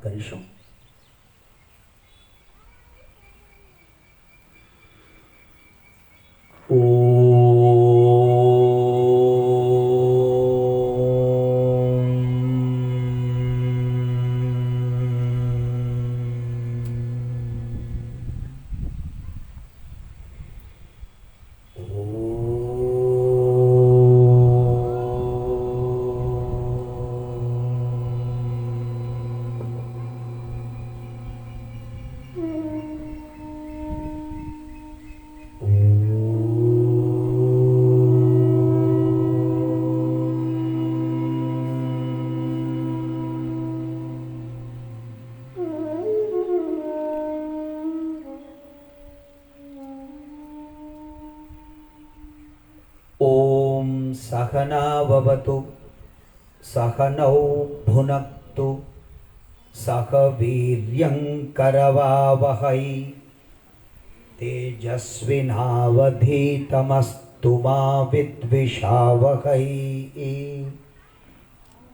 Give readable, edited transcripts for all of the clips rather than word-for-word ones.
કરીશું। ओम सहनाववतु सहनौ भुनक्तु सह वीर्यं करवावहै तेजस्विनावधीतमस्तु मा विद्विषावहै।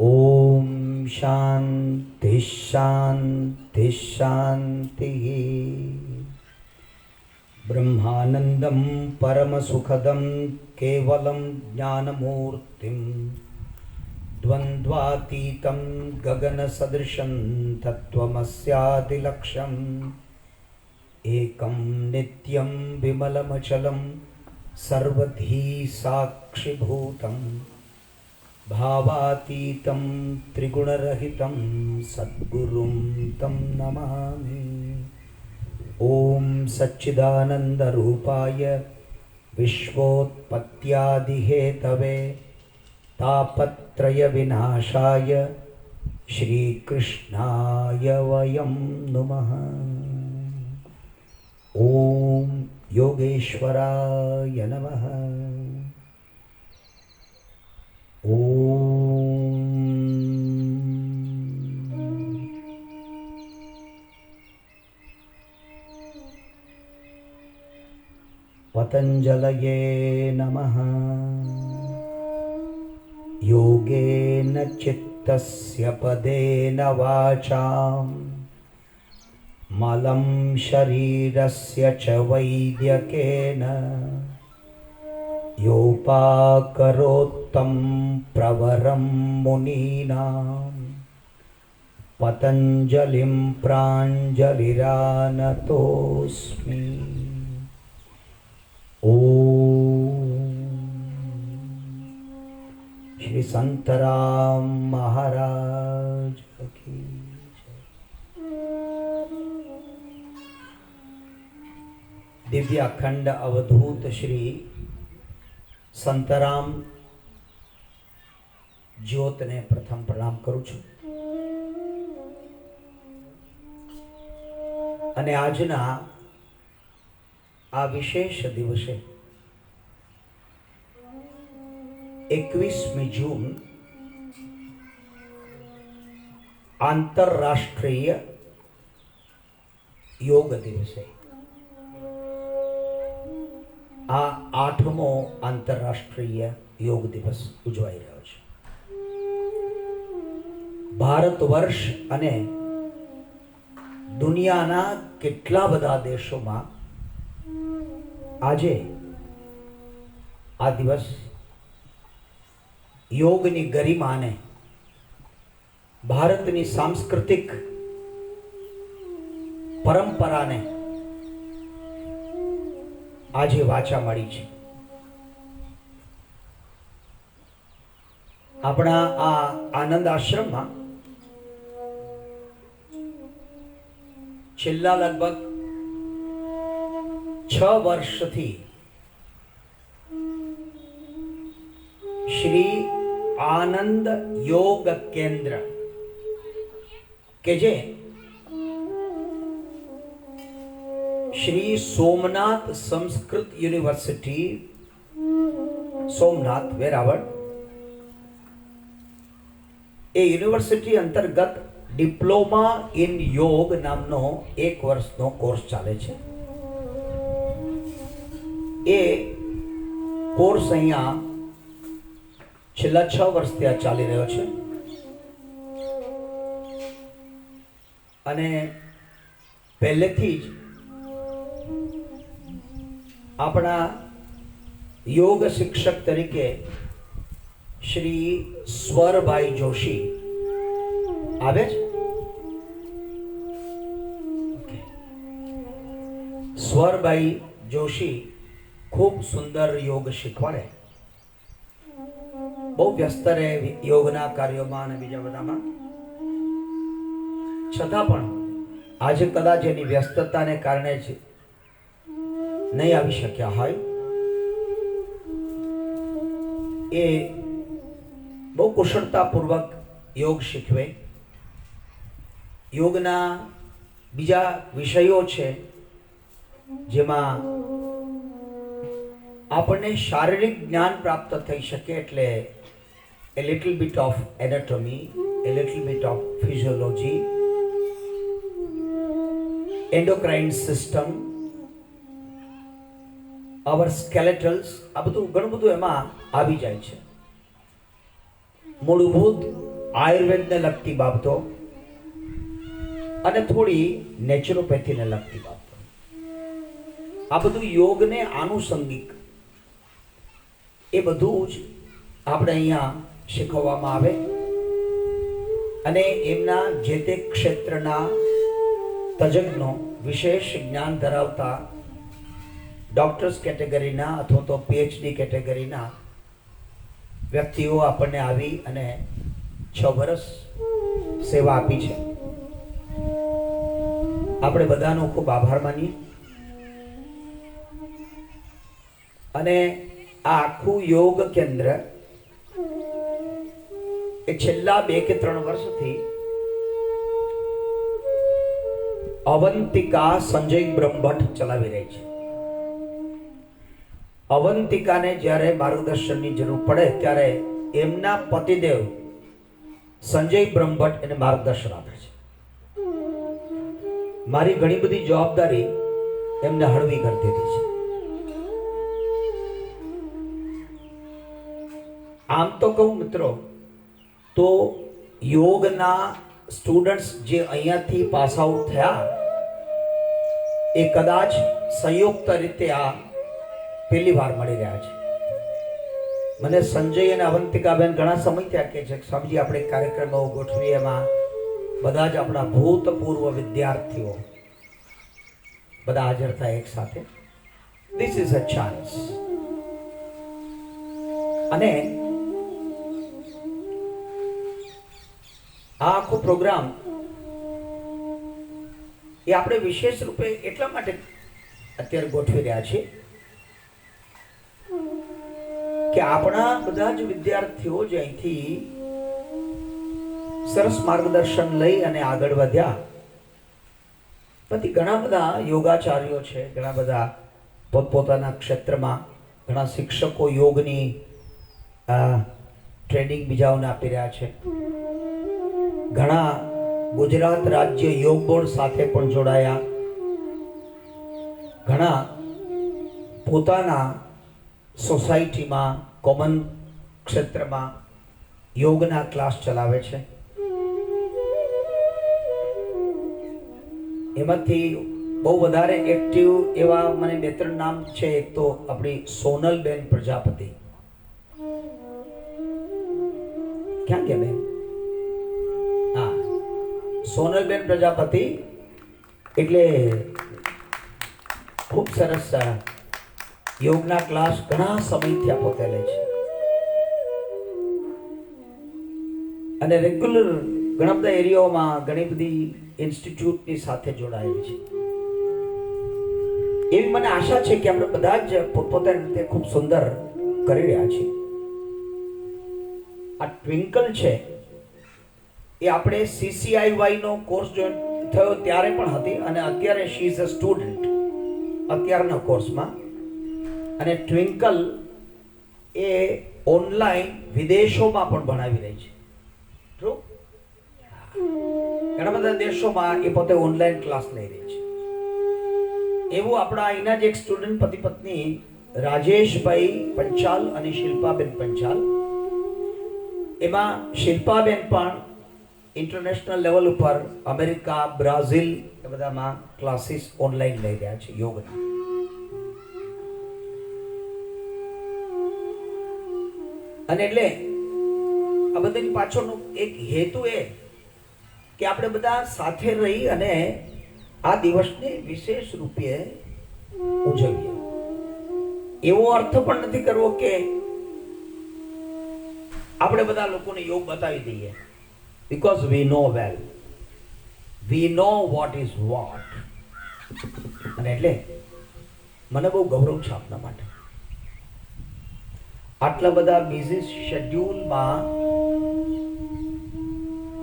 ओम शांति शांति शांति। ब्रह्मानंदं परमसुखदं केवलं ज्ञानमूर्तिं द्वन्द्वातीतं गगनसदृशं तत्त्वमस्यादिलक्ष्यम् एकं नित्यं विमलमचलं सर्वधी साक्षिभूतं भावातीतं त्रिगुणरहितं सद्गुरुं तं नमामि। ओम सच्चिदानंद रूपाय विश्वोत्पत्त्यादिहेतवे तापत्रय विनाशाय श्रीकृष्णाय वयं नुमः। ओम योगेश्वराय नमः। ओम पतंजलये नमः। योगेन चित्तस्य पदेन वाचां मलं शरीरस्य च वैद्यकेन योपाकरोत्तं प्रवरं मुनीनां पतंजलिं प्राञ्जलिरानतोऽस्मि। ओम श्री संतराम महाराज की जय। दिव्य अखंड अवधूत श्री संतराम ज्योत ने प्रथम प्रणाम करूं छुं। અને આજના આ વિશેષ દિવસે 21મી જૂન આંતરરાષ્ટ્રીય યોગ દિવસ છે। આ 8મો આંતરરાષ્ટ્રીય યોગ દિવસ ઉજવાઈ રહ્યો છે। ભારત વર્ષ અને દુનિયાના કેટલા બધા દેશોમાં આજે આ દિવસ યોગની ગરિમાને ભારતની સાંસ્કૃતિક પરંપરાને આજે વાચા મળી છે। આપણા આ આનંદ આશ્રમમાં છેલ્લા લગભગ 6 વર્ષથી શ્રી આનંદ યોગ કેન્દ્ર કે જે શ્રી સોમનાથ સંસ્કૃત યુનિવર્સિટી સોમનાથ વેરાવળ એ યુનિવર્સિટી અંતર્ગત ડિપ્લોમા ઇન યોગ નામનો 1 વર્ષનો કોર્સ ચાલે છે। એ કોર્સ અહીંયા છેલ્લા 6 વર્ષથી ચાલી રહ્યો છે। અને પહેલેથી જ આપણા યોગ શિક્ષક તરીકે શ્રી સ્વરભાઈ જોશી આવે છે. સ્વરભાઈ જોશી ખૂબ સુંદર યોગ શીખવાડે. બહુ વ્યસ્ત રહે યોગના કાર્યોમાં અને બીજા બધામાં, છતાં પણ આજે કદાચ એની વ્યસ્તતાને કારણે જ નહીં આવી શક્યા હોય. એ બહુ કુશળતાપૂર્વક યોગ શીખવે. યોગના બીજા વિષયો છે જેમાં આપણને શારીરિક જ્ઞાન પ્રાપ્ત થઈ શકે, એટલે a little bit of anatomy, a little bit of physiology, endocrine system, our skeletals, આ બધું ઘણું બધું એમાં આવી જાય છે. મૂળભૂત આયુર્વેદને લગતી બાબતો અને થોડી નેચરોપેથીને લગતી બાબતો, આ બધું યોગને આનુષંગિક એ બધું જ આપણે અહીંયા શીખવવામાં આવે. અને એમના જે તે ક્ષેત્રના તજજ્ઞો, વિશેષ જ્ઞાન ધરાવતા ડોક્ટર્સ કેટેગરીના અથવા તો પીએચડી કેટેગરીના વ્યક્તિઓ આપણને આવી અને 6 વર્ષ સેવા આપી છે. આપણે બધાનો ખૂબ આભાર માનીએ. અને આ આખું યોગ કેન્દ્ર એ છેલ્લા 2 કે 3 વર્ષથી અવંતિકા સંજય બ્રહ્મભટ્ટ ચલાવી રહી છે. અવંતિકાને જ્યારે માર્ગદર્શનની જરૂર પડે ત્યારે એમના પતિદેવ સંજય બ્રહ્મભટ્ટ એને માર્ગદર્શન આપે છે. મારી ઘણી બધી જવાબદારી એમને હળવી કરી દીધી છે. આમ તો કહું મિત્રો, તો યોગના સ્ટુડન્ટ્સ જે અહીંયાથી પાસ આઉટ થયા એ કદાચ સંયુક્ત રીતે આ પહેલી વાર મળી રહ્યા છે. મને સંજય અને અવંતિકાબેન ઘણા સમયથી કહે છે કે સ્વામીજી આપણે કાર્યક્રમો ગોઠવીએ, એમાં બધા જ આપણા ભૂતપૂર્વ વિદ્યાર્થીઓ બધા હાજર થાય એક સાથે. This is a chance. અને આ આખો પ્રોગ્રામ એ આપણે વિશેષ રૂપે એટલા માટે અત્યારે ગોઠવી રહ્યા છીએ કે આપણા બધા જ વિદ્યાર્થીઓ જે અહીંથી સરસ માર્ગદર્શન લઈ અને આગળ વધ્યા, પછી ઘણા બધા યોગાચાર્યો છે, ઘણા બધા પોતપોતાના ક્ષેત્રમાં ઘણા શિક્ષકો યોગની ટ્રેનિંગ બીજાઓને આપી રહ્યા છે. ઘણા ગુજરાત રાજ્ય યોગ બોર્ડ સાથે પણ જોડાયા. ઘણા પોતાના સોસાયટીમાં કોમન ક્ષેત્રમાં યોગના ક્લાસ ચલાવે છે. એમાંથી બહુ વધારે એક્ટિવ એવા મને 2-3 નામ છે. એક તો આપણી સોનલબેન પ્રજાપતિ. ક્યાં ગયા બેન? હા, સોનલબેન પ્રજાપતિ એટલે ખૂબ સરસ યોગના ક્લાસ ઘણા સમયથી આ પોતે લે છે અને રેગ્યુલર ઘણા બધા એરિયાઓમાં ઘણી બધી ઇન્સ્ટિટ્યૂટની સાથે જોડાયેલી છે. એવી મને આશા છે કે આપણે બધા જ પોતપોતાની રીતે ખૂબ સુંદર કરી રહ્યા છીએ. આ ટ્વિંકલ છે એ આપણે CCIY નો કોર્સ જોઈન થયો ત્યારે પણ હતી અને અત્યારે શી ઇઝ અ સ્ટુડન્ટ અત્યારના કોર્સમાં. અને ટ્વિંકલ એ ઓનલાઈન વિદેશોમાં પણ ભણાવી રહી છે. ટ્રુ? ઘણા બધા દેશોમાં એ પોતે ઓનલાઈન ક્લાસ લઈ રહી છે. એવું આપણા અહીંના જ એક સ્ટુડન્ટ પતિ પત્ની રાજેશભાઈ પંચાલ અને શિલ્પાબેન પંચાલ, એમાં શિલ્પાબેન પણ ઇન્ટરનેશનલ લેવલ ઉપર અમેરિકા, બ્રાઝિલ એ બધામાં ક્લાસીસ ઓનલાઈન લઈ રહ્યા છે યોગના. અને એટલે આ બધાની પાછળનો એક હેતુ એ કે આપણે બધા સાથે રહી અને આ દિવસને વિશેષ રૂપે ઉજવીએ. એવો અર્થ પણ નથી કરવો કે આપણે બધા લોકોને યોગ બતાવી દઈએ, because we know well, we know what is what. અને એટલે મને બહુ ગૌરવ છે આપના માટે. આટલા બધા બિઝી શેડ્યુલમાં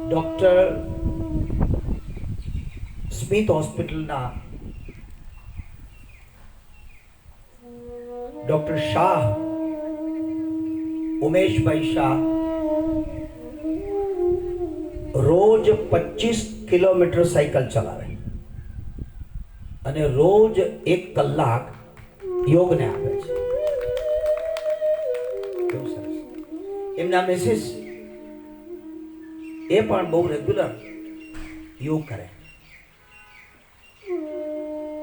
ડોક્ટર સ્મિથ હોસ્પિટલના ડોક્ટર શાહ, ઉમેશભાઈ શાહ રોજ 25 કિલોમીટર સાયકલ ચલાવે અને રોજ 1 કલાક યોગને આપે છે. કેવું સરસ. એમના મિસિસ એ પણ બહુ રેગ્યુલર યોગ કરે.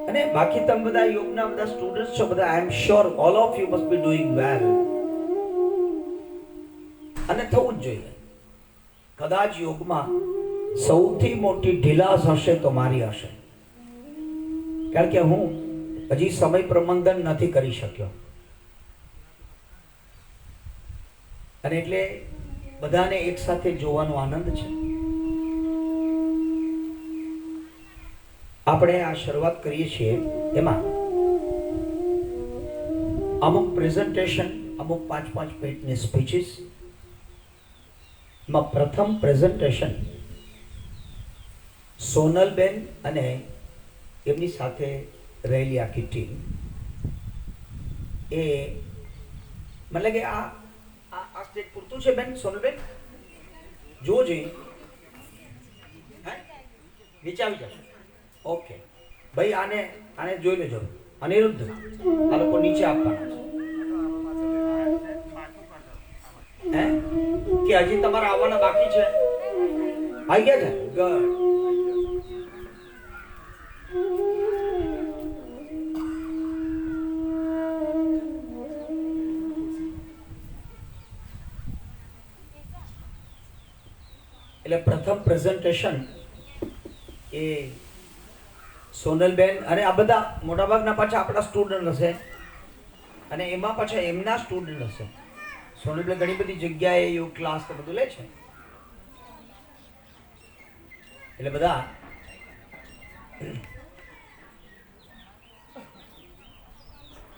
અને બાકી તમે બધા યોગના બધા સ્ટુડન્ટ્સ છો બધા, I am sure all of you must be doing well. અને થવું જ જોઈએ. કદાચ યોગમાં સૌથી મોટી ઢીલાસ હશે તો મારી હશે, કારણ કે હું હજી સમય પ્રબંધન નથી કરી શક્યો. અને એટલે બધાને એક સાથે જોવાનો આનંદ છે. આપણે આ શરૂઆત કરીએ છીએ એમાં અમુક પ્રેઝન્ટેશન, અમુક 5-5 મિનિટની સ્પીચીસ. માં પ્રથમ પ્રેઝન્ટેશન સોનલબેન અને એમની સાથે રહેલી આખી ટીમ એ મને લાગે આ સ્ટેજ પૂરતું છે બેન. સોનલબેન જોવો જોઈએ, નીચે આવી જશો. ઓકે ભાઈ, આને જોઈ લેજો. અનિરુદ્ધ, આ લોકો નીચે આપવાના છે કે હજી તમારે આવવાના બાકી છે? આવી ગયા છે? ગુડ. એટલે પ્રથમ પ્રેઝન્ટેશન એ સોનલબેન અને આ બધા મોટાભાગના પાછા આપણા સ્ટુડન્ટ હશે અને એમાં પાછા એમના સ્ટુડન્ટ હશે. સોનલબેન ઘણી બધી જગ્યાએ યોગ ક્લાસ તો બધું લે છે. એટલે બધા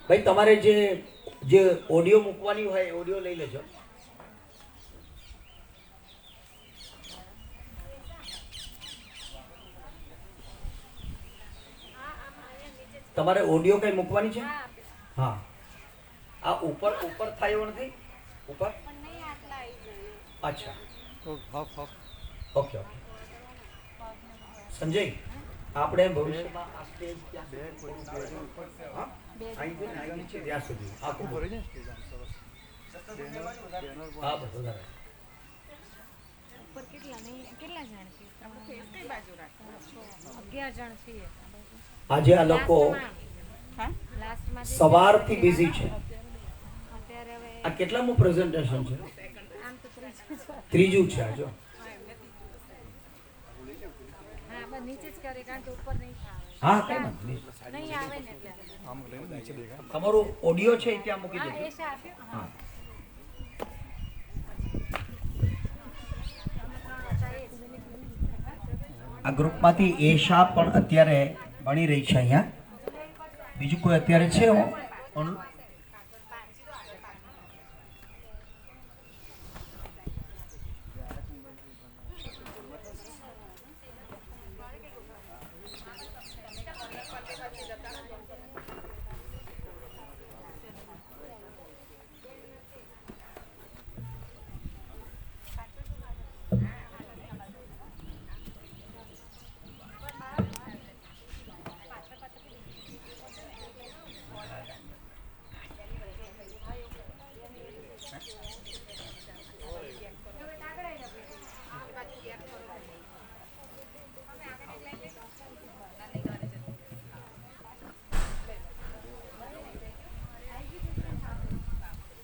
ભાઈ તમારે જે ઓડિયો મૂકવાની હોય ઓડિયો લઈ લેજો. તમારે ઓડિયો કઈ મૂકવાની છે? હા. આ ઉપર થાય એવો નથી? ઉપર? અચ્છા, ઓકે. સંજય, આપણે ભવિષ્યમાં આ સ્ટેજ ત્યાં સુધી આખું હા બધું આજે આ લોકો સવારથી બિઝી છે. આ કેટલામું પ્રેઝન્ટેશન છે? ત્રીજું છે. જો હા, કઈ નથી. તમારું ઓડિયો છે ત્યાં મૂકી દેજો. હા. આ ગ્રુપમાંથી એશા પણ અત્યારે ભણી રહી છે અહીંયા. બીજું કોઈ અત્યારે છે?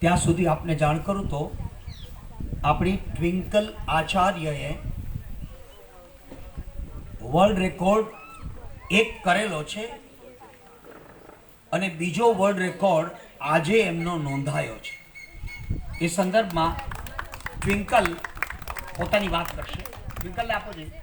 ત્યાં સુધી આપને જાણ કરું તો આપણી ટ્વિંકલ આચાર્યએ વર્લ્ડ રેકોર્ડ એક કરેલો છે અને બીજો વર્લ્ડ રેકોર્ડ આજે એમનો નોંધાયો છે. એ સંદર્ભમાં ટ્વિંકલ પોતાની વાત કરશે. ટ્વિંકલને આપો જોઈએ.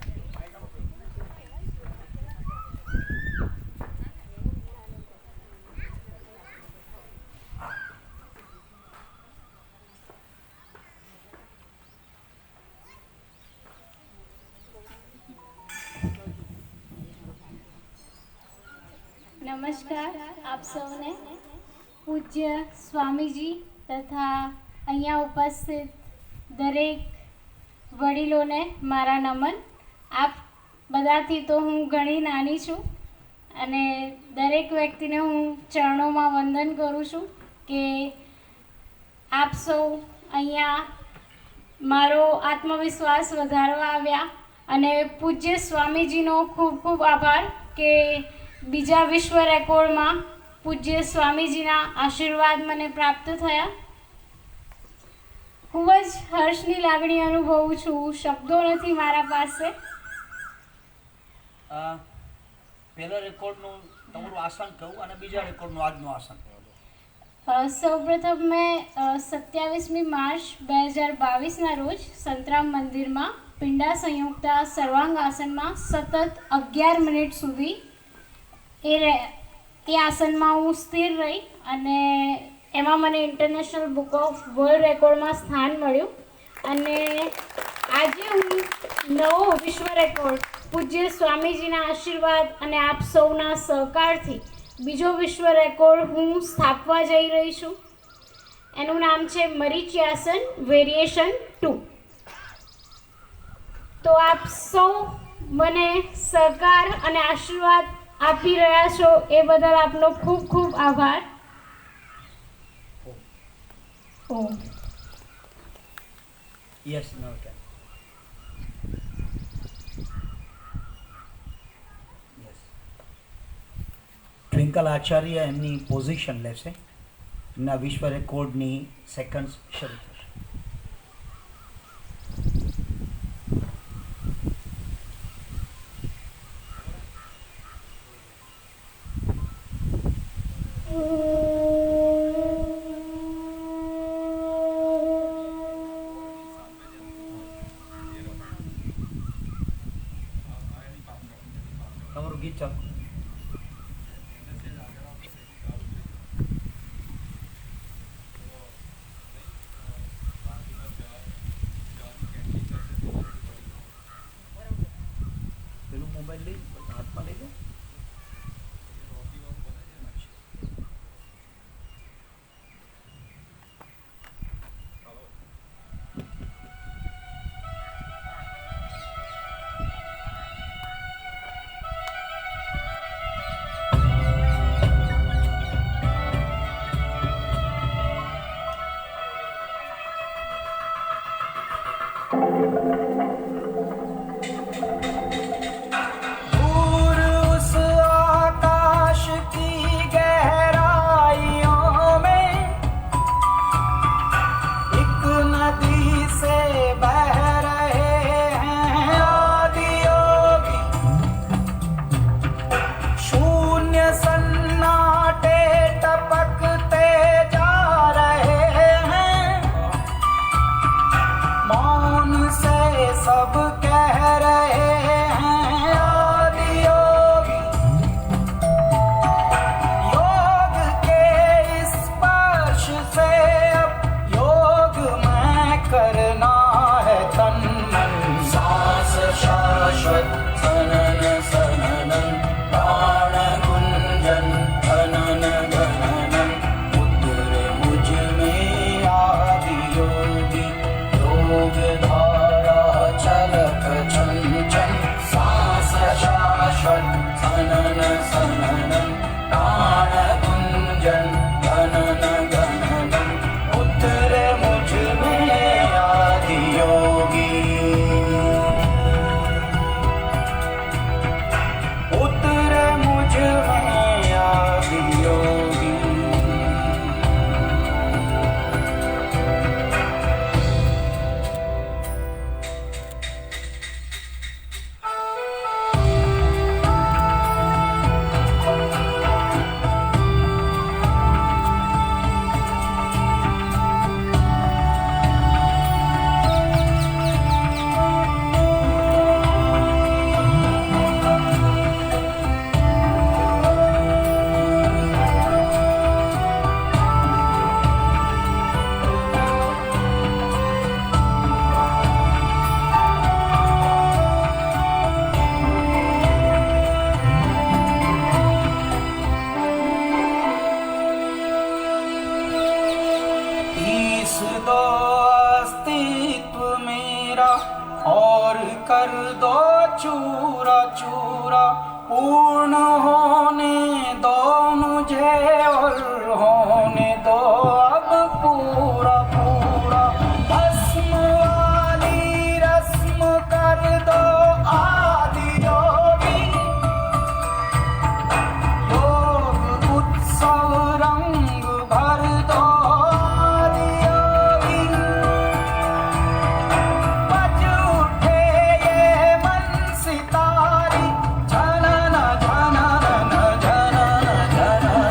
નમસ્કાર આપ સૌને. પૂજ્ય સ્વામીજી તથા અહીંયા ઉપસ્થિત દરેક વડીલોને મારા નમન. આપ બધાથી તો હું ઘણી નાની છું અને દરેક વ્યક્તિને હું ચરણોમાં વંદન કરું છું કે આપ સૌ અહીંયા મારો આત્મવિશ્વાસ વધારવા આવ્યા અને પૂજ્ય સ્વામીજીનો ખૂબ ખૂબ આભાર કે બીજા વિશ્વ રેકોર્ડમાં પૂજ્ય સ્વામીજીના આશીર્વાદ મને પ્રાપ્ત થયા. ખૂબ જ હર્ષની લાગણી અનુભવું છું. શબ્દો નથી મારા પાસે. પહેલા રેકોર્ડનું તમારું આસન કહું અને બીજા રેકોર્ડનું આજનું આસન. સૌપ્રથમ મેં 27મી માર્ચ 2022ના રોજ સંતરામ મંદિરમાં પિંડા સંયુક્તા સર્વાંગ આસનમાં સતત 11 મિનિટ સુધી એ આસનમાં હું સ્થિર રહી અને એમાં મને ઇન્ટરનેશનલ બુક ઓફ વર્લ્ડ રેકોર્ડમાં સ્થાન મળ્યું અને આજે હું નવો વિશ્વ રેકોર્ડ પૂજ્ય સ્વામીજીના આશીર્વાદ અને આપ સૌના સહકારથી બીજો વિશ્વ રેકોર્ડ હું સ્થાપવા જઈ રહી છું. એનું નામ છે મરીચિયાસન વેરિએશન 2. તો આપ સૌ મને સહકાર અને આશીર્વાદ આપી રહ્યા છો એ બદલ આપનો ખૂબ ખૂબ આભાર. Om. Yes no yes. Twinkle Acharya એમની પોઝિશન લેશે. એમના વિશ્વ રેકોર્ડની સેકન્ડ્સ શરૂ થશે. તમારું ગીત ચાલો. પેલું મોબાઈલ લઈ હાથમાં લઈ લો. दूर उस आकाश की गहराइयों में एक नदी से बह रहे हैं आदि योगी. शून्य सन्नाटे टपकते जा रहे हैं. मौन से सब कह रहे हैं आदि योगी. योग के स्पर्श से अब योग में करना है तन मन. सांस शाश्वत सनन सननन प्राण गुंजन धनन गणनन. उतरे मुझ में आदि योगी. योग धारा चलक चंचल. सांस शाश्वत सनन सननन प्राण गुंजन धनन गणनन. उतरे मुझ में आदि योगी. उतरे मुझ में आदि योगी. चूरा चूरा पूर्ण होने दो मुझे और होने दो अब पूरा पूरा भस्म वाली रस्म कर दो आदि योगी योग उत्सव रंग भर दो आदि योगी बज उठे ये मन सितारी झनन झनन झनन झनन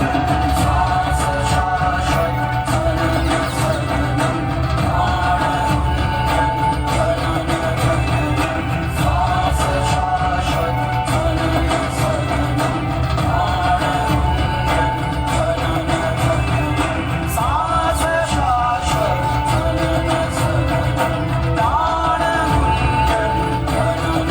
श्वास शाश्वत झनन सनन प्राणगुंजन झनन झनन श्वास शाश्वत झनन सनन प्राणगुंजन झनन झनन श्वास शाश्वत झनन सनन प्राणगुंजन झनन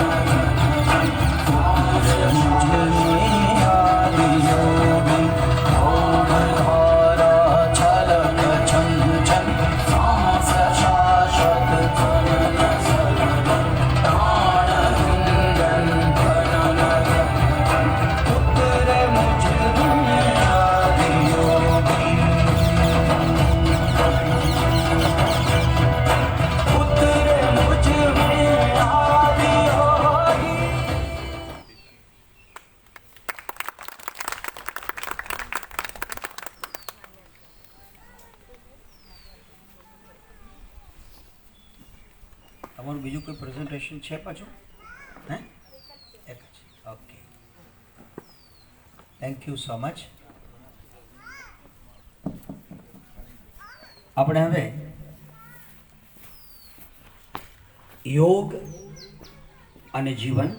તમારું બીજું કોઈ પ્રેઝન્ટેશન છે પાછું? હે, એક જ. Okay, thank you so much. આપણે હવે યોગ અને જીવન,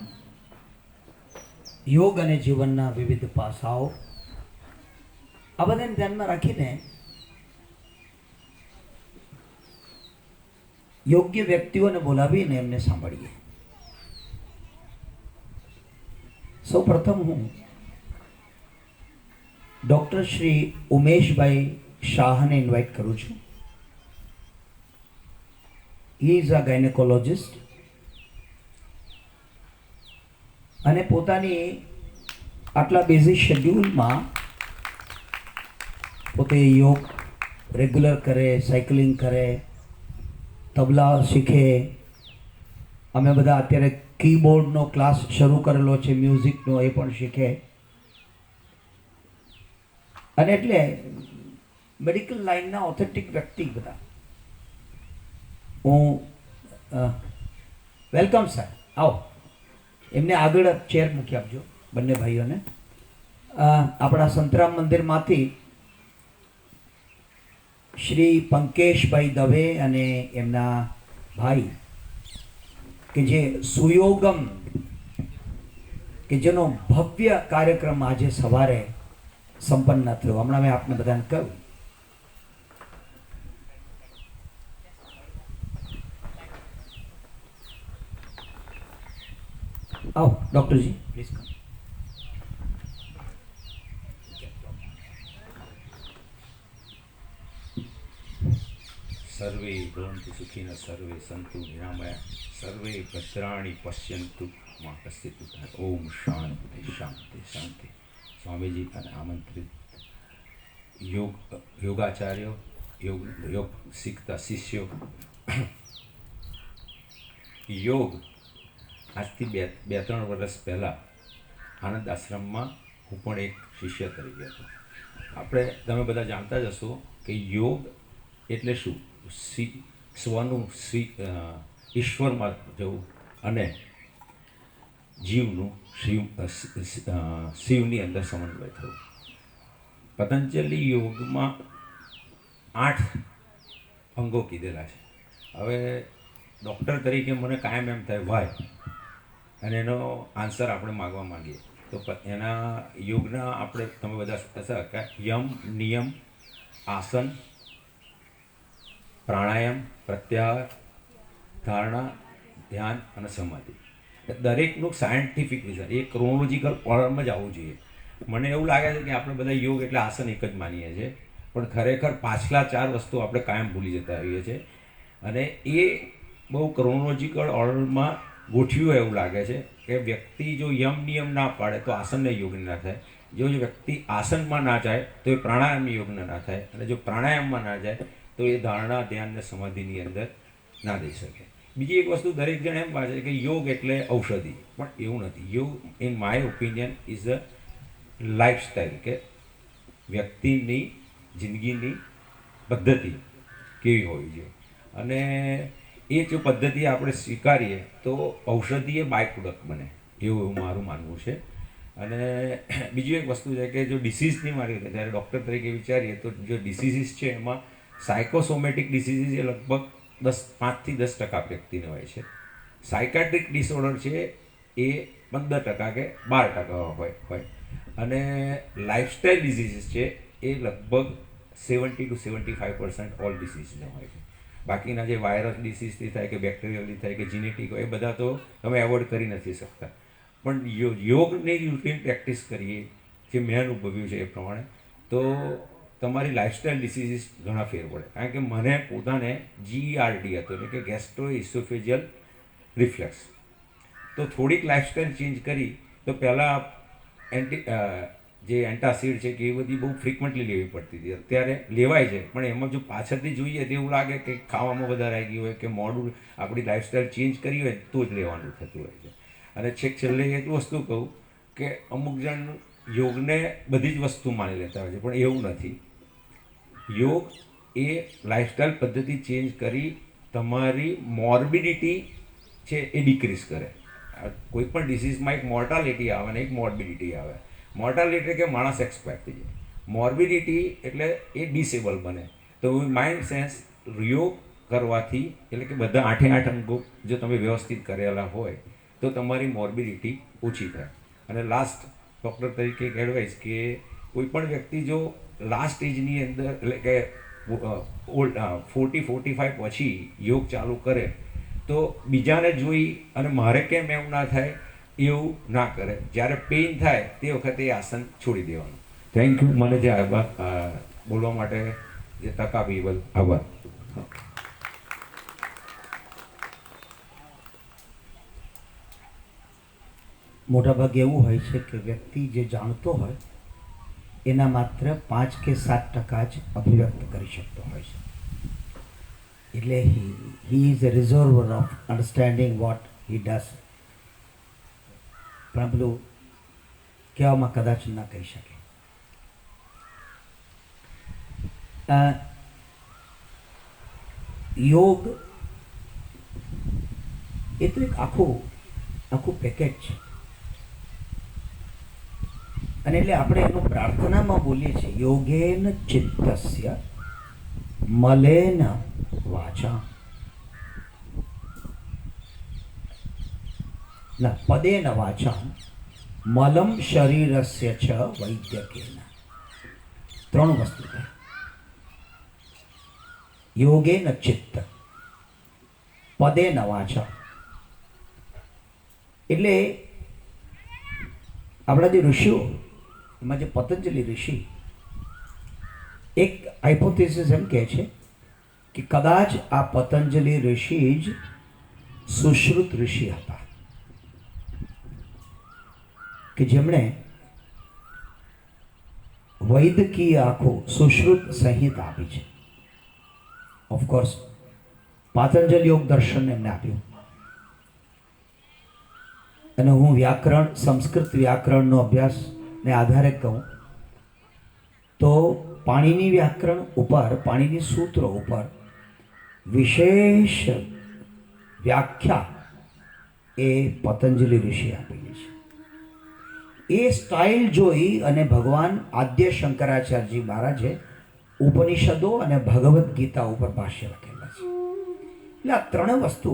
યોગ અને જીવનના વિવિધ પાસાઓ આ બધાને ધ્યાનમાં રાખીને યોગ્ય વ્યક્તિઓને બોલાવીને એમને સાંભળીએ. સૌ પ્રથમ હું ડૉક્ટર શ્રી ઉમેશભાઈ શાહને ઇન્વાઇટ કરું છું. હી ઇઝ અ ગાયનેકોલોજિસ્ટ અને પોતાની આટલા બિઝી શેડ્યુલમાં પોતે યોગ રેગ્યુલર કરે, સાયકલિંગ કરે, તબલા શીખે. અમે બધા અત્યારે કીબોર્ડનો ક્લાસ શરૂ કરેલો છે, મ્યુઝિકનો, એ પણ શીખે. અને એટલે મેડિકલ લાઇનના ઓથેન્ટિક વ્યક્તિ બધા. હું વેલકમ સર, આવો. એમને આગળ ચેર મૂકી આપજો બંને ભાઈઓને. આપણા સંતરામ મંદિરમાંથી શ્રી પંકેશભાઈ દવે અને એમના ભાઈ કે જે સુયોગમ કે જેનો ભવ્ય કાર્યક્રમ આજે સવારે સંપન્ન થયો, હમણાં મેં આપને બધાને કહ્યું. આવો ડૉક્ટરજી, પ્લીઝ કમ. સર્વે ભવन्तु સુખિનઃ સર્વે સन्तु નિરામયા સર્વે ભદ્રાણિ પશ્યन्तु મા કશ્ચિत् દુઃખાય. ઓમ શાંતિ શાંતિ શાંતિ. સ્વામીજી અને આમંત્રિત યોગાચાર્યો, યોગ શીખતા શિષ્યો. યોગ આજથી બે ત્રણ વર્ષ પહેલાં આનંદ આશ્રમમાં હું પણ એક શિષ્ય તરીકે હતો. તમે બધા જાણતા જ હશો કે યોગ એટલે શું? સ્વનું ઈશ્વરમાં જવું અને જીવનું શિવની અંદર સમન્વય થવું. પતંજલિ યોગમાં 8 અંગો કીધેલા છે. હવે ડૉક્ટર તરીકે મને કાયમ એમ થાય વાય, અને એનો આન્સર આપણે માગવા માંગીએ તો એના યોગના આપણે તમે બધા થશે કે યમ, નિયમ, આસન, પ્રાણાયામ, પ્રત્યાહાર, ધારણા, ધ્યાન અને સમાધિ. દરેકનું સાયન્ટિફિક રીઝન, એ ક્રોનોલોજીકલ ઓર્ડરમાં જ આવવું જોઈએ. મને એવું લાગે છે કે આપણે બધા યોગ એટલે આસન એક જ માનીએ છીએ, પણ ખરેખર પાછલા 4 વસ્તુ આપણે કાયમ ભૂલી જતા હોઈએ છીએ. અને એ બહુ ક્રોનોલોજીકલ ઓર્ડરમાં ગોઠવ્યું એવું લાગે છે. કે વ્યક્તિ જો યમ નિયમ ના પાડે તો આસનને યોગ્ય ના થાય. જો વ્યક્તિ આસનમાં ના જાય તો એ પ્રાણાયામ યોગ્ય ના થાય, અને જો પ્રાણાયામમાં ના જાય તો એ ધારણા ધ્યાન અને સમાધિની અંદર ના જઈ શકે. બીજી એક વસ્તુ દરેક જણ એમ માને છે કે યોગ એટલે ઔષધિ, પણ એવું નથી. યોગ in my opinion is a lifestyle, કે વ્યક્તિની જિંદગીની પદ્ધતિ કેવી હોવી જોઈએ, અને એ જો પદ્ધતિ આપણે સ્વીકારીએ તો ઔષધિ એ બાય પ્રોડક્ટ બને, એવું મારું માનવું છે. અને બીજી એક વસ્તુ છે કે જો ડિસીઝની મારી જ્યારે ડૉક્ટર તરીકે વિચારીએ તો જો ડિસીઝીસ છે એમાં સાયકોસોમેટિક ડિસીઝીસ એ લગભગ 5 થી 10% વ્યક્તિને હોય છે. સાયકાટ્રિક ડિસઓર્ડર છે એ 15% કે 12% હોય, અને લાઇફસ્ટાઇલ ડિસીઝીસ છે એ લગભગ 70 to 75% ઓલ ડિસીઝને હોય છે. બાકીના જે વાયરસ ડિસીઝથી થાય કે બેક્ટેરિયલથી થાય કે જીનેટિક હોય એ બધા તો તમે એવોર્ડ કરી નથી શકતા. પણ યોગની રૂટીન પ્રેક્ટિસ કરીએ જે મેં અનુભવ્યું છે એ પ્રમાણે, તો તમારી લાઇફસ્ટાઇલ ડિસીઝીસ ઘણા ફેર પડે. કારણ કે મને પોતાને GERD હતો, એટલે કે ગેસ્ટ્રો ઇસોફેજિયલ રિફ્લેક્સ. તો થોડીક લાઇફસ્ટાઇલ ચેન્જ કરી તો પહેલાં જે એન્ટાસિડ છે કે એ બધી બહુ ફ્રિકવન્ટલી લેવી પડતી હતી. અત્યારે લેવાય છે, પણ એમાં જો પાછળથી જોઈએ તો એવું લાગે કે ખાવામાં વધારે આવી ગયું હોય કે મોડું આપણી લાઇફસ્ટાઇલ ચેન્જ કરી હોય તો જ લેવાનું થતું હોય છે. અને છેલ્લે એક વસ્તુ કહું કે અમુક જણ યોગને બધી જ વસ્તુ માની લેતા હોય છે, પણ એવું નથી. યોગ એ લાઇફસ્ટાઇલ પદ્ધતિ ચેન્જ કરી તમારી મોર્બિડિટી છે એ ડિક્રીઝ કરે. કોઈ પણ ડિસીઝમાં એક મોર્ટાલિટી આવે ને એક મોર્બિડિટી આવે. મોર્ટાલિટી એટલે કે માણસ એક્સપાયર થઈ જાય, મોર્બિડિટી એટલે એ ડિસેબલ બને. તો માઇન્ડ સેન્સ યોગ કરવાથી, એટલે કે બધા 8 અંગો જો તમે વ્યવસ્થિત કરેલા હોય તો તમારી મોર્બિડિટી ઓછી થાય. અને લાસ્ટ ડૉક્ટર તરીકે એક એડવાઇસ કે કોઈ પણ વ્યક્તિ જો લાસ્ટ એજની અંદર, એટલે કે 40-45 પછી યોગ ચાલુ કરે તો બીજાને જોઈ અને મારે કેમ એવું ના થાય એવું ના કરે. જ્યારે પેઇન થાય તે વખતે એ આસન છોડી દેવાનું. Thank you. મને જે બોલવા માટે જે તક આપી બદલ આભાર. મોટાભાગે એવું હોય છે કે વ્યક્તિ જે જાણતો હોય એના માત્ર 5 કે 7% જ અભિવ્યક્ત કરી શકતો હોય છે. એટલે he is a reservoir of understanding what he does. પણ પેલું કહેવામાં કદાચ ના કહી શકે. યોગ એ તો એક આખું પેકેજ છે. અને એટલે આપણે એનું પ્રાર્થનામાં બોલીએ છીએ, યોગેન ચિત્તસ્ય મલેન વાચા ના પદેન વાચા મલમ શરીરસ્ય ચ વૈદ્યકેન. 3 વસ્તુ છે. યોગેન ચિત્ત, પદેન વાચા. એટલે આપણા જે ઋષિઓ, એમાં જે પતંજલિ ઋષિ એક હાઇપોથેસિસ એમ કહે છે કે કદાચ આ પતંજલિ ઋષિ જ સુશ્રુત ઋષિ હતા, કે જેમણે વૈદકીય આખું સુશ્રુત સંહિતા આપી છે. ઓફકોર્સ પાતંજલિ યોગ દર્શન એમને આપ્યું. અને હું વ્યાકરણ, સંસ્કૃત વ્યાકરણનો અભ્યાસને આધારે કહું તો પાણીની વ્યાકરણ ઉપર, પાણીની સૂત્રો ઉપર વિશેષ વ્યાખ્યા એ પતંજલિ ઋષિ આપેલી છે. એ સ્ટાઇલ જોઈ અને ભગવાન આદ્ય શંકરાચાર્યજી મહારાજે ઉપનિષદો અને ભગવદ્ ગીતા ઉપર ભાષ્ય લખેલા છે. એટલે આ 3 વસ્તુ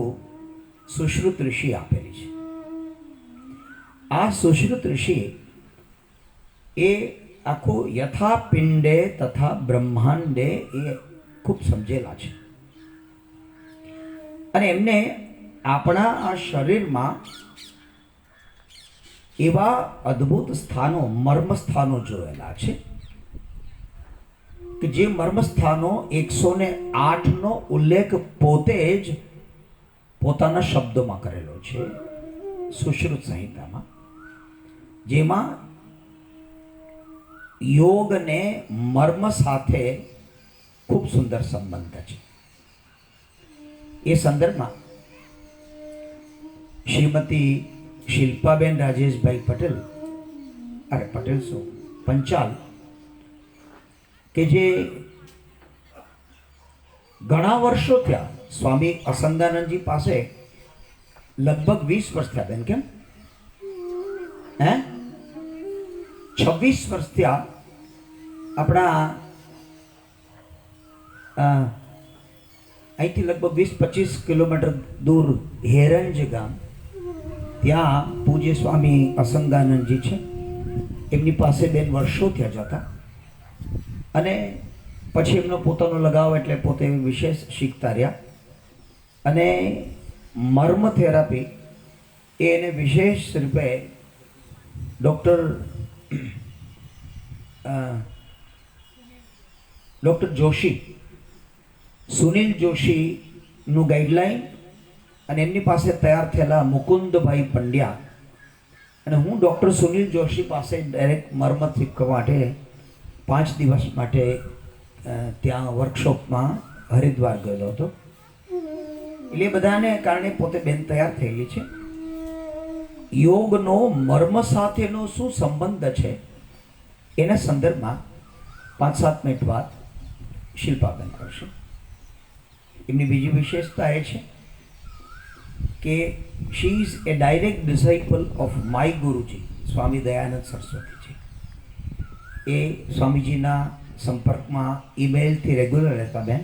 સુશ્રુત ઋષિ આપેલી છે. આ સુશ્રુત ઋષિ એ આખું યથા પિંડે તથા બ્રહ્માંડે એ ખૂબ સમજેલા છે. અને એમને આપણા આ શરીરમાં એવા અદ્ભુત સ્થાનો, મર્મ સ્થાનો જોયેલા છે કે જે મર્મ સ્થાનો 108નો ઉલ્લેખ પોતે જ પોતાના શબ્દોમાં કરેલો છે. સુશ્રુત સંહિતામાં, જેમાં યોગ ને મર્મ સાથે ખૂબ સુંદર સંબંધ છે. એ સંદર્ભમાં શ્રીમતી શિલ્પાબેન રાજેશભાઈ પટેલ, અરે પટેલ શું પંચાલ, કે જે ઘણા વર્ષો થયા સ્વામી અસંગાનંદજી પાસે, લગભગ 20 વર્ષ થયા બેન, કેમ 26 વર્ષ થયા આપણા અહીંથી લગભગ 20-25 કિલોમીટર દૂર હેરંજ ગામ, ત્યાં પૂજ્ય સ્વામી અસંગાનંદજી છે, એમની પાસે બેન વર્ષો થયા જતા, અને પછી એમનો પોતાનો લગાવ એટલે પોતે વિશેષ શીખતા રહ્યા, અને મર્મ થેરાપી એને વિશેષ રૂપે ડૉક્ટર જોશી, સુનિલ જોશીનું ગાઈડલાઈન અને એમની પાસે તૈયાર થયેલા મુકુંદભાઈ પંડ્યા અને હું ડૉક્ટર સુનિલ જોશી પાસે ડાયરેક્ટ મર્મ શીખવા માટે 5 દિવસ માટે ત્યાં વર્કશોપમાં હરિદ્વાર ગયેલો હતો. એટલે બધાને કારણે પોતે બેન તૈયાર થયેલી છે. યોગનો મર્મ સાથેનો શું સંબંધ છે એના સંદર્ભમાં 5-7 મિનિટ બાદ શિલ્પાબેન કરશે. એમની બીજી વિશેષતા એ છે કે she is a direct disciple of my Guruji Swami Dayanand સરસ્વતીજી. એ સ્વામીજીના સંપર્કમાં ઈમેલથી રેગ્યુલર રહેતા બેન,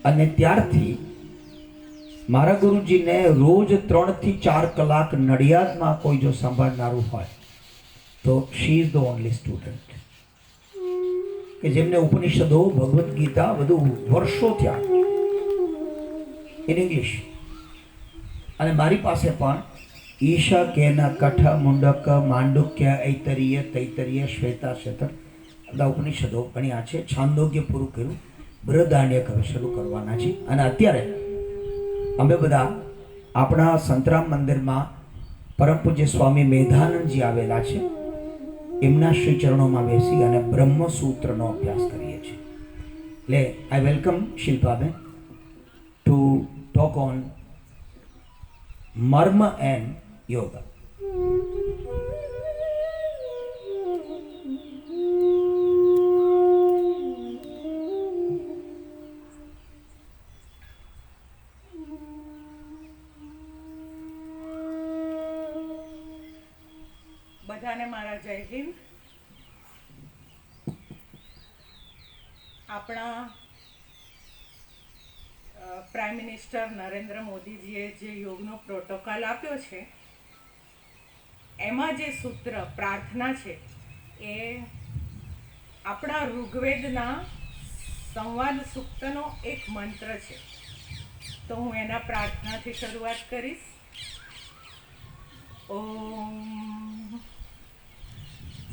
અને ત્યારથી મારા ગુરુજીને રોજ 3 થી 4 કલાક નડિયાદમાં કોઈ જો સંભાળનારું હોય તો she is the only student કે જેમને ઉપનિષદો, ભગવદ્ ગીતા બધું વર્ષો થયા ઇન ઇંગ્લિશ, અને મારી પાસે પણ ઈશા કેન કઠ મુંડક માંડુક્ય ઐતરીય તૈતરીય શ્વેતા શતર બધા ઉપનિષદો ભણ્યા છે. છાંદોગ્ય પૂરું કર્યું, બૃહદારણ્યક હવે શરૂ કરવાના છે. અને અત્યારે અમે બધા આપણા સંતરામ મંદિરમાં પરમ પૂજ્ય સ્વામી મેધાનંદજી આવેલા છે, એમના શ્રી ચરણોમાં બેસી અને બ્રહ્મસૂત્રનો અભ્યાસ કરીએ છીએ. એટલે I welcome Shilpaben to talk on Marma and yoga. બધાને મારા જય હિન્દ. આપણા પ્રાઇમ મિનિસ્ટર નરેન્દ્ર મોદીજીએ જે યોગનો પ્રોટોકોલ આપ્યો છે એમાં જે સૂત્ર પ્રાર્થના છે એ આપણા ઋગ્વેદના સંવાદ સૂક્તનો એક મંત્ર છે. તો હું એના પ્રાર્થનાથી શરૂઆત કરીશ. ઓમ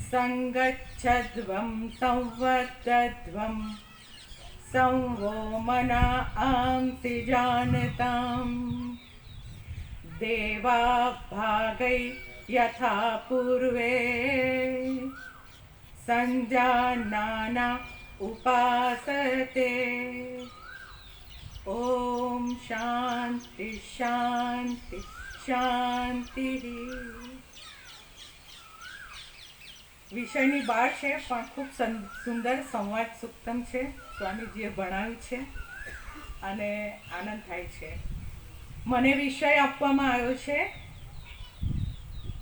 સંગચ્છદ્વં સંવદદ્વં સંવો મના આંતિ જાનતામ દેવા ભાગૈ યથા પૂર્વે સંજાનાના ઉપાસતે. ઓમ શાંતિ શાંતિ શાંતિ. વિષયની બહાર છે પણ ખૂબ સુંદર સંવાદ સૂક્તમ છે, સ્વામીજીએ ભણાવ્યું છે અને આનંદ થાય છે. મને વિષય આપવામાં આવ્યો છે